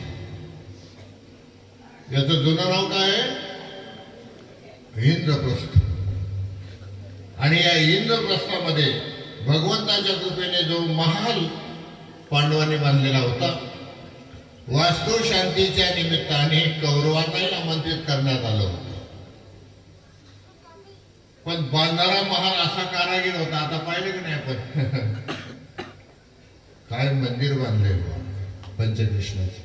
याचं जुनं नाव काय आहे? इंद्रप्रस्थ. आणि या इंद्रप्रस्थामध्ये भगवंताच्या कृपेने जो महाल पांडवांनी बांधलेला होता, वास्तू शांतीच्या निमित्ताने कौरवांनाही आमंत्रित करण्यात आलं होतं. पण बांधणारा महाल असा कारागीर होता. आता पाहिलं की नाही आपण काय मंदिर बांधले पंचकृष्णाचे.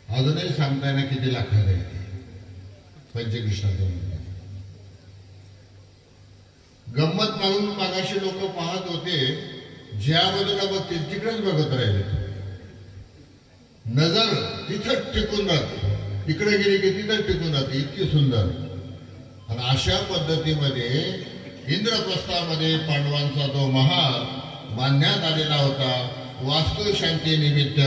अजूनही सांगताय ना किती लाखाने पंचकृष्णाचं मंदिर. गंमत मागून मागाशी लोक पाहत होते, ज्या बाजूला बघते तिकडेच बघत राहिले. नजर तिथंच टिकून राहते, तिकडे गेली की तिथंच टिकून राहते. इतकी सुंदर. आणि अशा पद्धतीमध्ये इंद्रप्रस्थामध्ये पांडवांचा जो महाल बांधण्यात आलेला होता. वास्तू शांती निमित्त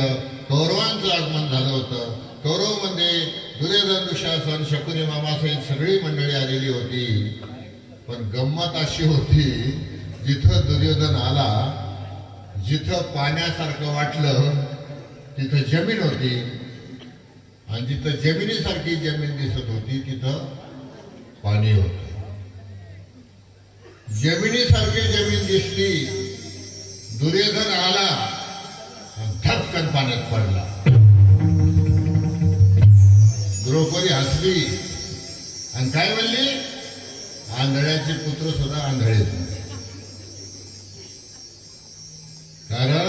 कौरवांचं आगमन झालं होतं. कौरवमध्ये दुर्योधन, दुशासन, शकुनी मामासहित सगळी मंडळी आलेली होती. पण गंमत अशी होती, जिथं दुर्योधन आला, जिथं पाण्यासारखं वाटलं तिथं जमीन होती, आणि जिथं जमिनीसारखी जमीन दिसत होती तिथं पाणी होत. जमिनीसारखी जमीन दिसली, दुर्योधन आला आणि धपकन पाण्यात पडला. द्रौपदी हसली आणि काय म्हणली, आंधळ्याचे पुत्र सुद्धा आंधळे. कारण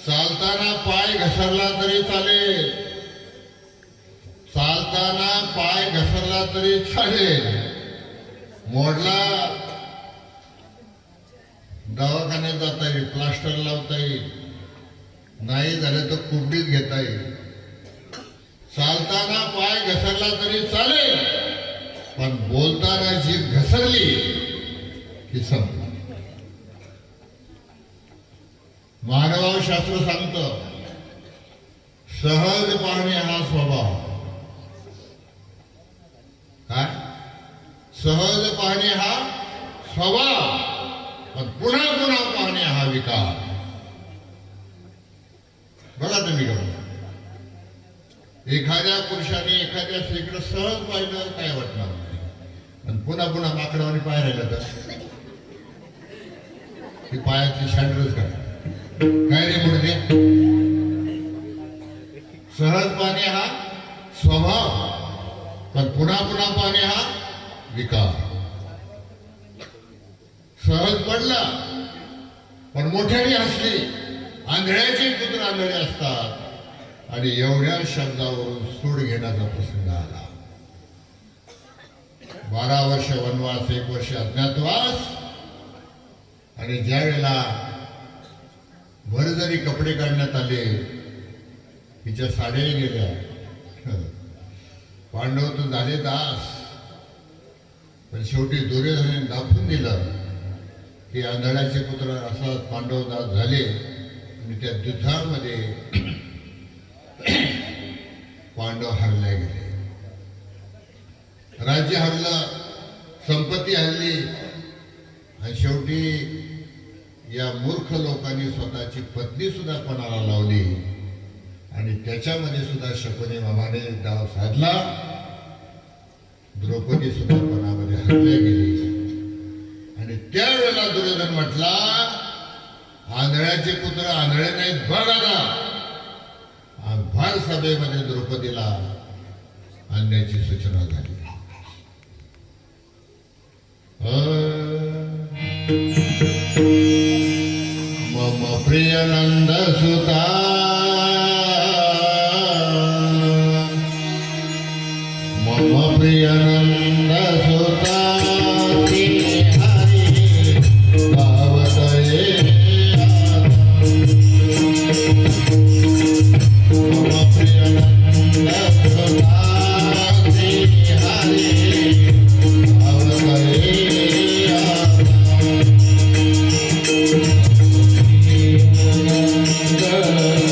चालताना पाय घसरला तरी चालेल, चालताना पाय घसरला तरी चालेल, मोडला दवाखान्यात जाता येईल, प्लास्टर लावता येईल, नाही झालं तर कुंडीत घेता येईल. चालताना पाय घसरला तरी चालेल, पण बोलताना जीभ घसरली की संपलं. मानवशास्त्र सांगतं, सहज पाहणे हा स्वभाव. काय? सहज पाहणे हा स्वभाव, पण पुन्हा पुन्हा पाहणे हा विकार. बघा तुम्ही करून, एखाद्या पुरुषाने एखाद्या स्त्रीकडे सहज पाहिलं काय वाटणार नाही, आणि पुन्हा पुन्हा माकडावाने पाय राहिलं तर ती पायाची शांडरच काय रे मुडदे. सहज पाहणे हा स्वभाव, पण पुन्हा पुन्हा पाहणे हा विकार. सहज पडला पण मोठ्याने हसली. आंधळ्याचे पुत्र आंधळे असतात, आणि एवढ्या शब्दावरून सूड घेण्याचा प्रसंग आला. 12 वर्ष वनवास, 1 वर्ष अज्ञातवास, आणि ज्या वेळेला भरजरी कपडे काढण्यात आले, तिच्या साड्याही गेल्या. पांडव तर झाले दास, पण शेवटी दुर्योधनाने दाखवून दिलं की आंधळ्याचे पुत्र असा पांडव दास झाले. आणि त्या युद्धामध्ये पांडव हरले गेले, राज्य हरलं, संपत्ती हरली, आणि शेवटी या मूर्ख लोकांनी स्वतःची पत्नी सुद्धा पणाला लावली, आणि त्याच्यामध्ये सुद्धा शकुनी मामाने डाव साधला. द्रौपदी सुद्धा पणामध्ये हरल्या गेली. आणि त्यावेळेला दुर्योधन म्हटला, आंधळ्याचे पुत्र आंधळे नाहीत बघ आता. भर सभेमध्ये द्रौपदीला आणण्याची सूचना झाली. मम प्रिय नंद सुता, मम प्रिय नंद सुता, हरी गावतये Hare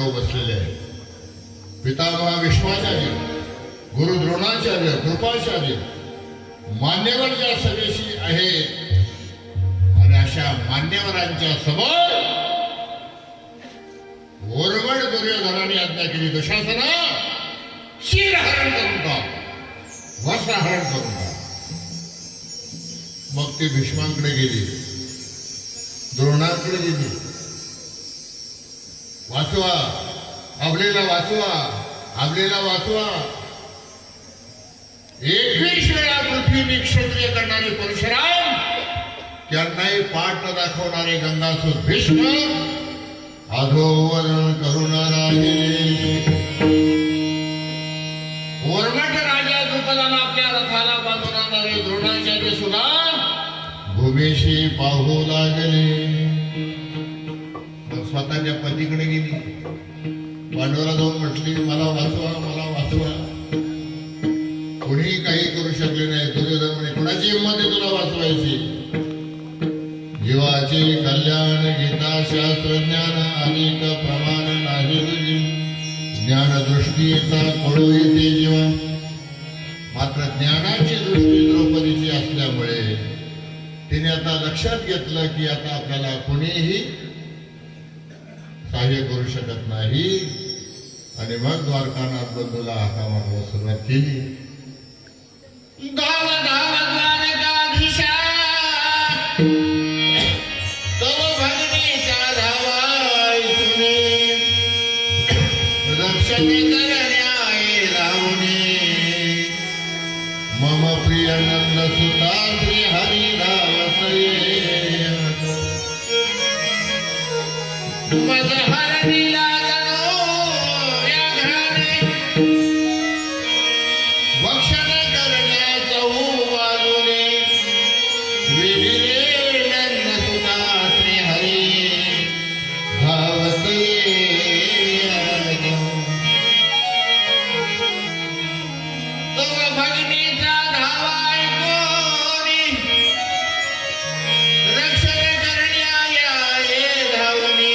उद्धव बसलेले आहेत. पितामह भीष्माचार्य, गुरु द्रोणाचार्य, कृपाचार्य मान्यवर ज्या सभेशी आहेत आणि अशा मान्यवरांच्या समोर ओरगड दुर्योधनाने आज्ञा केली, दुशासना शिरहरण करून टाक, वस्त्रहरण करून टाक. मग ती भीष्मांकडे गेली, द्रोणांकडे गेली, वाचवा आपल्याला, वाचवा आपल्याला, वाचवा. 21 वेळा पृथ्वी क्षत्रिय करणारे परशुराम, त्यांनाही पाठ न दाखवणारे गंगासूर भीष्म अधोवरण करून राहिले. ओरगट राजा द्रुपदाला आपल्या रथाला बांधून आणणारे द्रोणाचार्य सुद्धा भूमीशी पाहू लागले. मग स्वतःच्या पतीकडे गेली, पांडवाला जाऊन म्हटली, मला वाचवा, मला वाचवा. कोणीही काही करू शकले नाही. दुर्योधन म्हणे, कोणाची हिंमत आहे तुला वाचवायची? जीवाचे कल्याण गीता शास्त्र ज्ञान अनेक प्रमाण नाही तुझी, ज्ञान दृष्टीचा कळू येते जीवा. मात्र ज्ञानाची दृष्टी द्रौपदीची असल्यामुळे तिने आता लक्षात घेतलं की आता आपल्याला कोणीही सहाय्य करू शकत नाही. आणि मग द्वारकानाथ बंधूला हाका मारायला सुरुवात केली. धाव धाव द्वारकाधीशा, तव भगनीचा धावाय तुम्ही, रक्षण करण्याये लावणे. मम प्रिय नंद सुता श्री हरी धावतये, मज हरणीला भक्षण करण्याचा बाजूने विधिले नंद सुता श्री हरी धावतये. तव भगिनीचा धावाय कोणी, रक्षण करण्याये धावणे.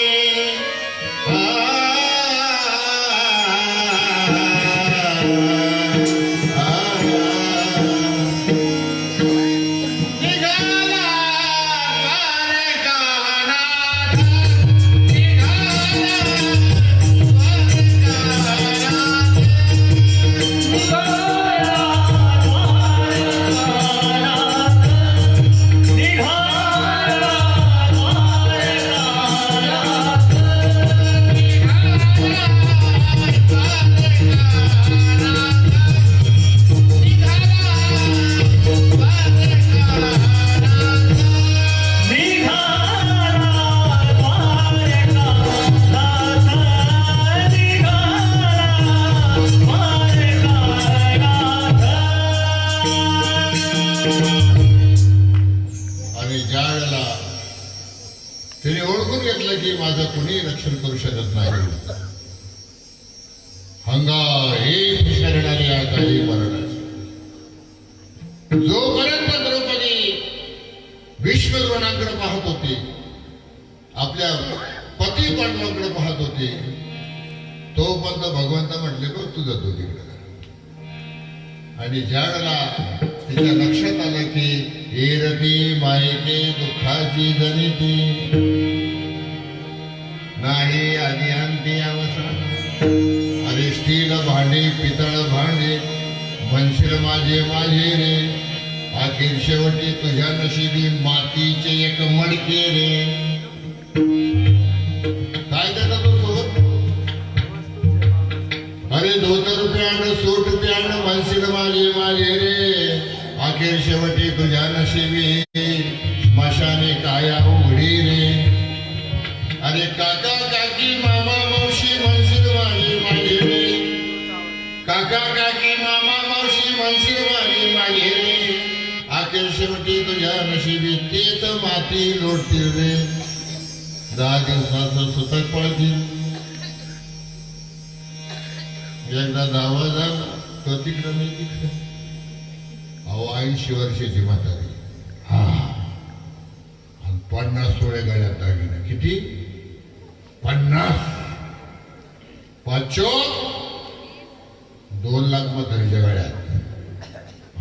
तिने ओळखून घेतलं की माझं कोणी रक्षण करू शकत नाही. हंगा एक शरणाने काही मरणाची. जोपर्यंत द्रौपदी भीष्म द्रोणांकडे पाहत होती, आपल्या पती पांडवांकडे पाहत होती, तोपर्यंत भगवंत म्हटले बघ तुझा तो तिकडे. आणि ज्या वेळेला तिच्या लक्षात आलं की एरती मायके दुःखाची जनिती, नाही आधी अंती अवसान. अरे स्टील भांडे पितळ भांडे, म्हणशील माझे माझे रे, अखेर शेवटी तुझ्या नशिबी मातीचे एक मडके रे. काय त्याचा तो सोबत? अरे धोतर प्यान सूट प्यान, म्हणशील माझे माझे रे, अखेर शेवटी तुझ्या नशिबी स्मशाने काया उघडी रे. अरे काका काकी मामा मावशी, म्हणशील माझे माझे रे, काका काकी मामा मावशी, म्हणशील माझे माझे रे, अखेर शेवटी तुझ्या नशिबी तेच माती लोटतील रे. 10 दिवसाचं सुतक पळतील. एकदा दावा झाला तो तिकडं मी तिकडे. अहो 80 वर्षाची म्हातारी, हा, आणि 50 तोळे गळ्यात दागिने. किती? 50. पाचो 2 लाख म्हातारीच्या गाड्यात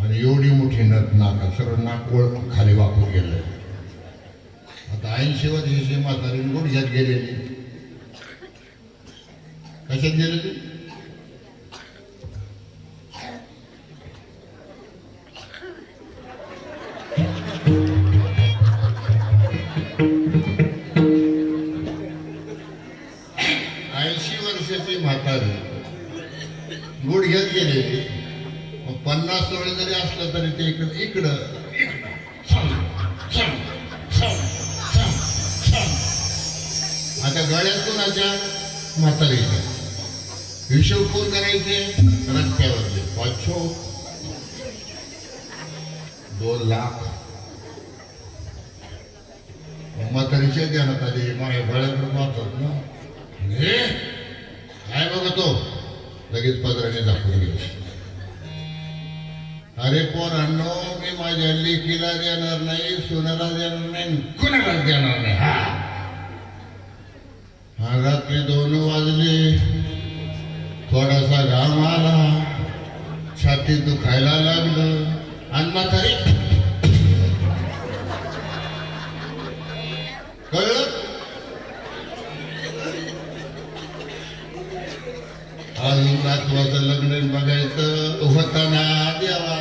आणि एवढी मोठी नथ नाक सर्व नाकवळ खाली वाकून गेलं. आता 80 वर्षाची म्हातारी गुडघ्यात गेलेली. कशात गेलेली? म्हातारी गुडघ्यात गेलेली. 50 वेळ जरी असलं तरी ते इकडं इकडं इकडं छम, छम, छम, छम, छम. आता गळ्यात कोणाच्या? म्हातारीच्या. हिशोब कोण करायचे? रस्त्यावरचे. 2 लाख म्हातारीच्या ध्यानात आली. माझ्या गळ्याकडे पाहतात ना, हे काय बघतो, लगेच पदराने दाखवून गेलो. अरे पोरांनो, मी माझ्या लेकीला देणार नाही, सुनाला देणार नाही, कुणालाच देणार नाही. हा रात्री 2 वाजले. थोडासा घाम आला, छाती दुखायला लागलं आणि म्हातारी कळलं. अजून 7वाचं लग्न बघायचं होताना देवा.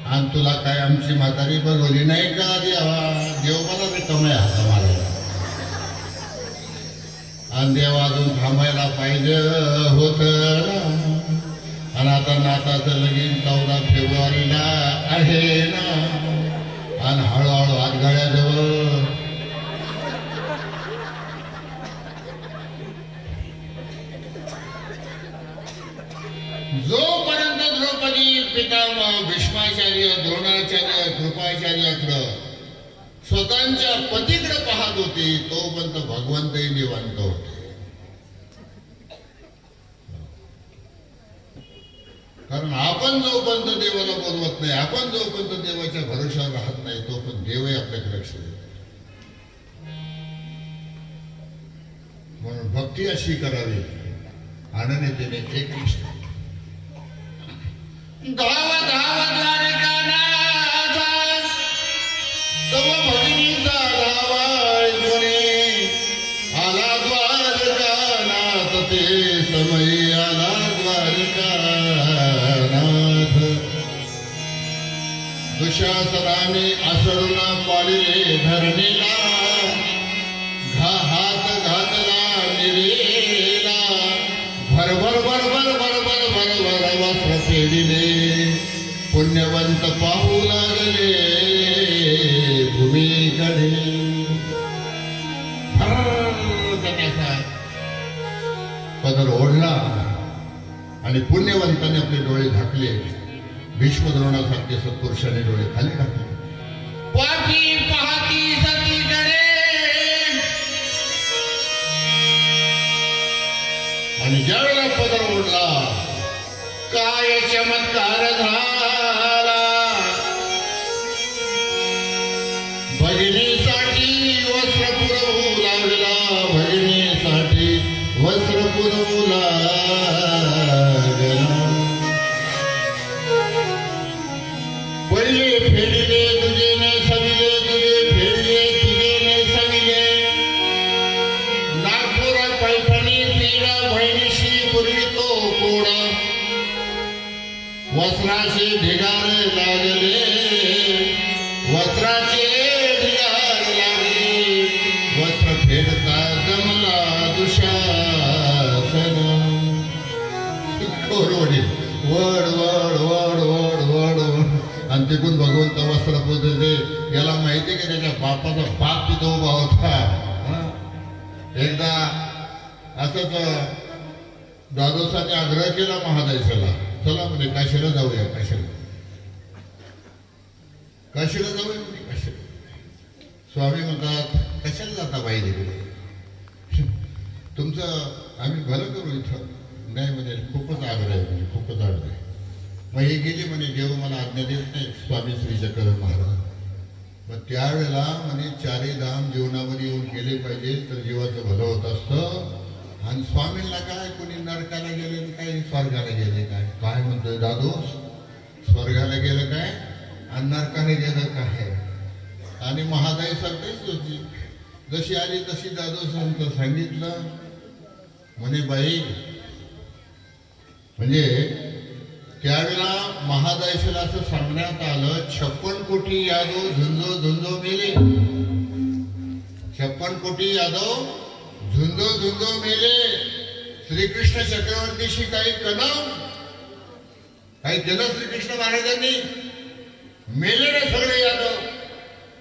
आणि तुला काय आमची म्हातारी बघवली नाही का देवा? देव मला रिकामा हाता मारायला. आणि देव अजून थांबायला पाहिजे होत. आणि आता नाताचं लगीन 14 फेब्रुवारीला आहे ना. आणि हळूहळू हातगाड्याजवळ जोपर्यंत द्रौपदी पितामह भीष्माचार्य, द्रोणाचार्य, कृपाचार्याकडं स्वतःच्या पतीकडे पाहत होते, तोपर्यंत भगवंतही निवांत होते. कारण आपण जोपर्यंत देवाला बोलवत नाही, आपण जोपर्यंत देवाच्या भरोशावर राहत नाही, तोपर्यंत देवही आपल्याकडे लक्ष देत. म्हणून भक्ती अशी करावी, आनंदतेने एकनिष्ठ. धाव धाव द्वारकानाथा, तव भगिनीचा धावाय कोणी. आला द्वारकानाथ, ते समय आला द्वारकानाथ. दुशासनाने असुरला पाडिले धरणीला, हात घातला निरेला. भरभर भरभर भरभर भरभर वस्त्र फेडिले, पुण्यवंत पाहू लागले भूमीकडे. पदर ओढला आणि पुण्यवंताने आपले डोळे झाकले. भीष्म द्रोणासारखे सत्पुरुषाने डोळे खाली टाकले. पाठी पाहती सतीकडे आणि ज्यावेळेला पदर ओढला, काय चमत्कार झाला. भगिनीसाठी वस्त्र पुरवू लागला, भगिनीसाठी वस्त्र पुरवू लागला. पहिले फेडिले तुझे न सविले, तुझे फेडिले तुझे न सविले. नागपूर पैठणी तीरा बहिणीशी पुरवितो कोडा. वस्त्राचे ढिगार लागले, वस्त्राचे ढिगार लागले. वस्त्र फेडता जमला दुशासन. वड वड वड वड वड आणि तिकडून भगवंत वस्त्र पुजले. याला माहिती की त्याच्या बापाचा बाप तिथं उभा होता. एकदा असंच द्वादशाने आग्रह केला महादयशाला, चला म्हणजे काशीला जाऊया. काशीला जाऊया म्हणजे काशीला. स्वामी म्हणतात, कशाला जाता बाई तिकडे? तुमचं आम्ही भलं करू इथं. नाही म्हणजे खूपच आग्रह आहे, म्हणजे खूपच आग्रह आहे. मग हे गेले म्हणे, देव मला आज्ञा देत नाही. स्वामी श्री चक्रधर महाराज मग त्यावेळेला म्हणे 4 धाम जीवनावर येऊन गेले पाहिजे तर जीवाचं भलं होत असतं. आणि स्वामींना काय, कोणी नरकाला गेले आणि काही स्वर्गाला गेले काय. काय म्हणतोय दादू, स्वर्गाला गेलं काय आणि नरकाने गेलं काय. आणि महादाई सरतेच होती, जशी आली तशी दादू संत सांगितलं. म्हणे बाई, म्हणजे त्यावेळेला महादाईला असं सांगण्यात आलं, 56 कोटी यादव झुंजो झुंजो मेले. 56 कोटी यादव झुंजो झुंजो मेले. श्रीकृष्ण चक्रवर्तीशी काही कलम काही केलं श्रीकृष्ण महाराजांनी, मेले रे सगळे यादव.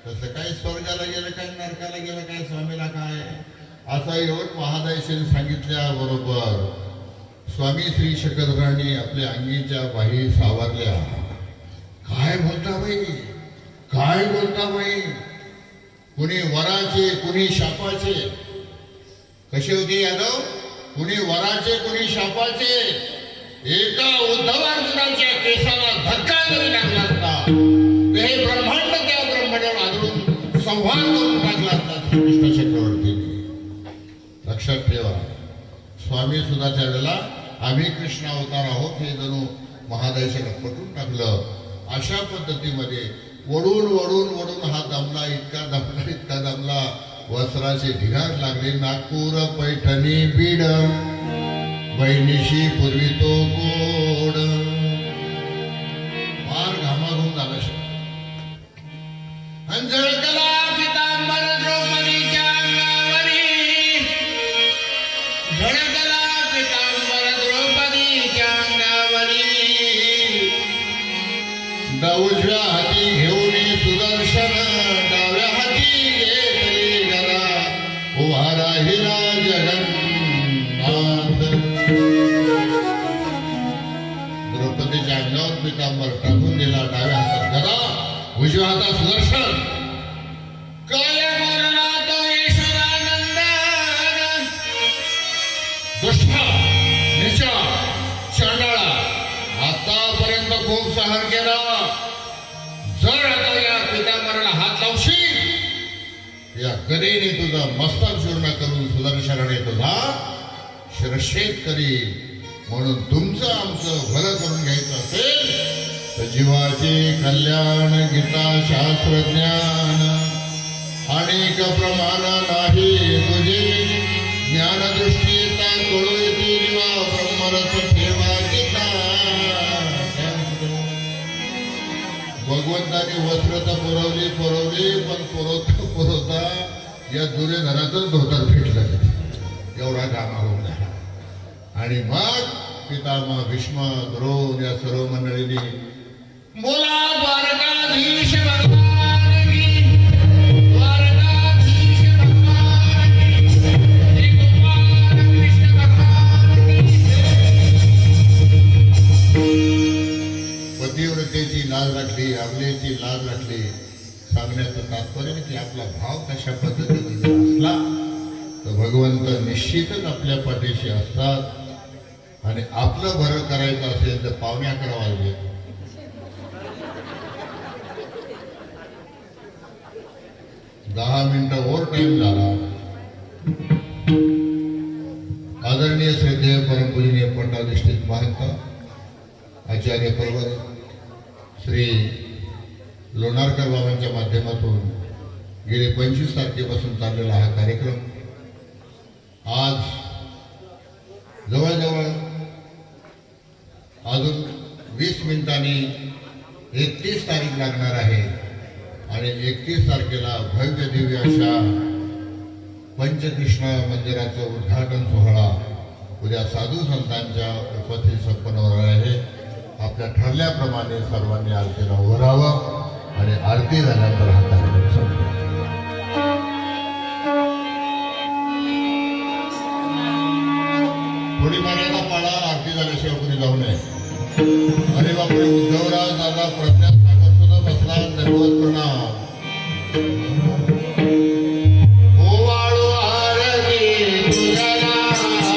तसं काय स्वर्गाला गेलं काय, नरकाला गेलं काय, स्वामीला काय, असं येऊन महादाईशील सांगितल्याबरोबर स्वामी श्री शकरराणी आपल्या अंगीच्या बाही सावरल्या. काय बोलता बाई, काय बोलता बाई. कुणी वराचे कुणी शापाचे. कसे होते यादव, कुणी वराचे कुणी शापाचे. एका उद्धवार्जुनाच्या केसाला धक्का जरी लागला असता ते हे ब्रह्मांड त्या ब्रह्मांडावर आदळून संहार करून टाकला असता श्रीकृष्ण चक्रवर्तीने. लक्षात ठेवा, स्वामी सुद्धा त्यावेळेला आम्ही कृष्ण अवतार आहोत हे जणू महादाईशाला पटून टाकलं. अशा पद्धतीमध्ये वडून वडून वडून हा दमला, इतका दमला इतका दमला, वस्त्राचे ढिगार लागले. नागपूर पैठणी बीड बहिणीशी पूर्वी तो गोड. फार घामाघूम झाला. अंजळकला पितांबर द्रौपदीच्या अंगावरी, झळकला पितांबर द्रौपदीच्या अंगावरी. उजव्या हाती घेऊन सुदर्शन, डाव्या हाती घेतली गदा, उभा राहिला जगन्नाथ. द्रौपदीच्या अंगावर पितांबर टाकून दिला, डाव्या हातात गदा, उजव्या हातात सुदर्शन. काय बोलला तो यशोदानंदन, दुष्ट नीचा चांडाळा, आतापर्यंत खूप सहन केला. जर आता या पितांबराला हात लावशील, या कलेने तुझा मस्तक चूर्ण करून सुदर्शनाने तुझा शिरच्छेद करी. म्हणून तुमचं आमचं भलं करून घ्यायचं असेल तर जीवाचे कल्याण, गीता शास्त्रज्ञान अनेक प्रमाण नाही तुझे. ज्ञानदृष्टी येता कळू येते जीवा, ब्रह्मरस ठेवा गीता. भगवंताने वस्त्र तर पुरवली पण पुरवता या दुर्योधनातच धोतर फेटलं. एवढा कामा होता. आणि मग पितामह भीष्म द्रोण या सर्व मंडळींनी बोला द्वारकाधीश भगवान की, द्वारकाधीश भगवान की, श्री गोपाल कृष्ण भगवान की. पतिव्रतेची लाज राखली, अबलेची लाज राखली. सांगण्याचं तात्पर्य की आपला भाव कशा पद्धतीने जर असला तर भगवंत निश्चितच आपल्या पाठीशी असतात. आणि आपलं बरं करायचं असेल तर पावणे 11 वाजले. दहा मिनिटं ओव्हर टाइम झाला. आदरणीय श्रद्धेय परमपूजनीय पटाधिष्ठित महंत आचार्य पर्वत श्री लोणारकर बाबांच्या माध्यमातून गेले 25 तारखेपासून चाललेला हा कार्यक्रम आज जवळजवळ अजून 20 मिनिटांनी 31 तारीख लागणार आहे. आणि 31 तारखेला भव्य दिव्य अशा पंचकृष्ण मंदिराचं उद्घाटन सोहळा उद्या साधू संतांच्या उपस्थितीत संपन्न होणार आहे. आपल्या ठरल्याप्रमाणे सर्वांनी आरतीला उभं राहावं आणि आरती झाल्यानंतर हा कार्यक्रम संपतो. थोडी मर्यादा पाळा, आरती झाल्याशिवाय कोणी जाऊ नये. अरे बापरे, उद्धवराव दादा प्रज्ञात सागर सुद्धा बसला. दंडवत प्रणाम. ओवाळू आरती तुझ्या नावाची,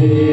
रे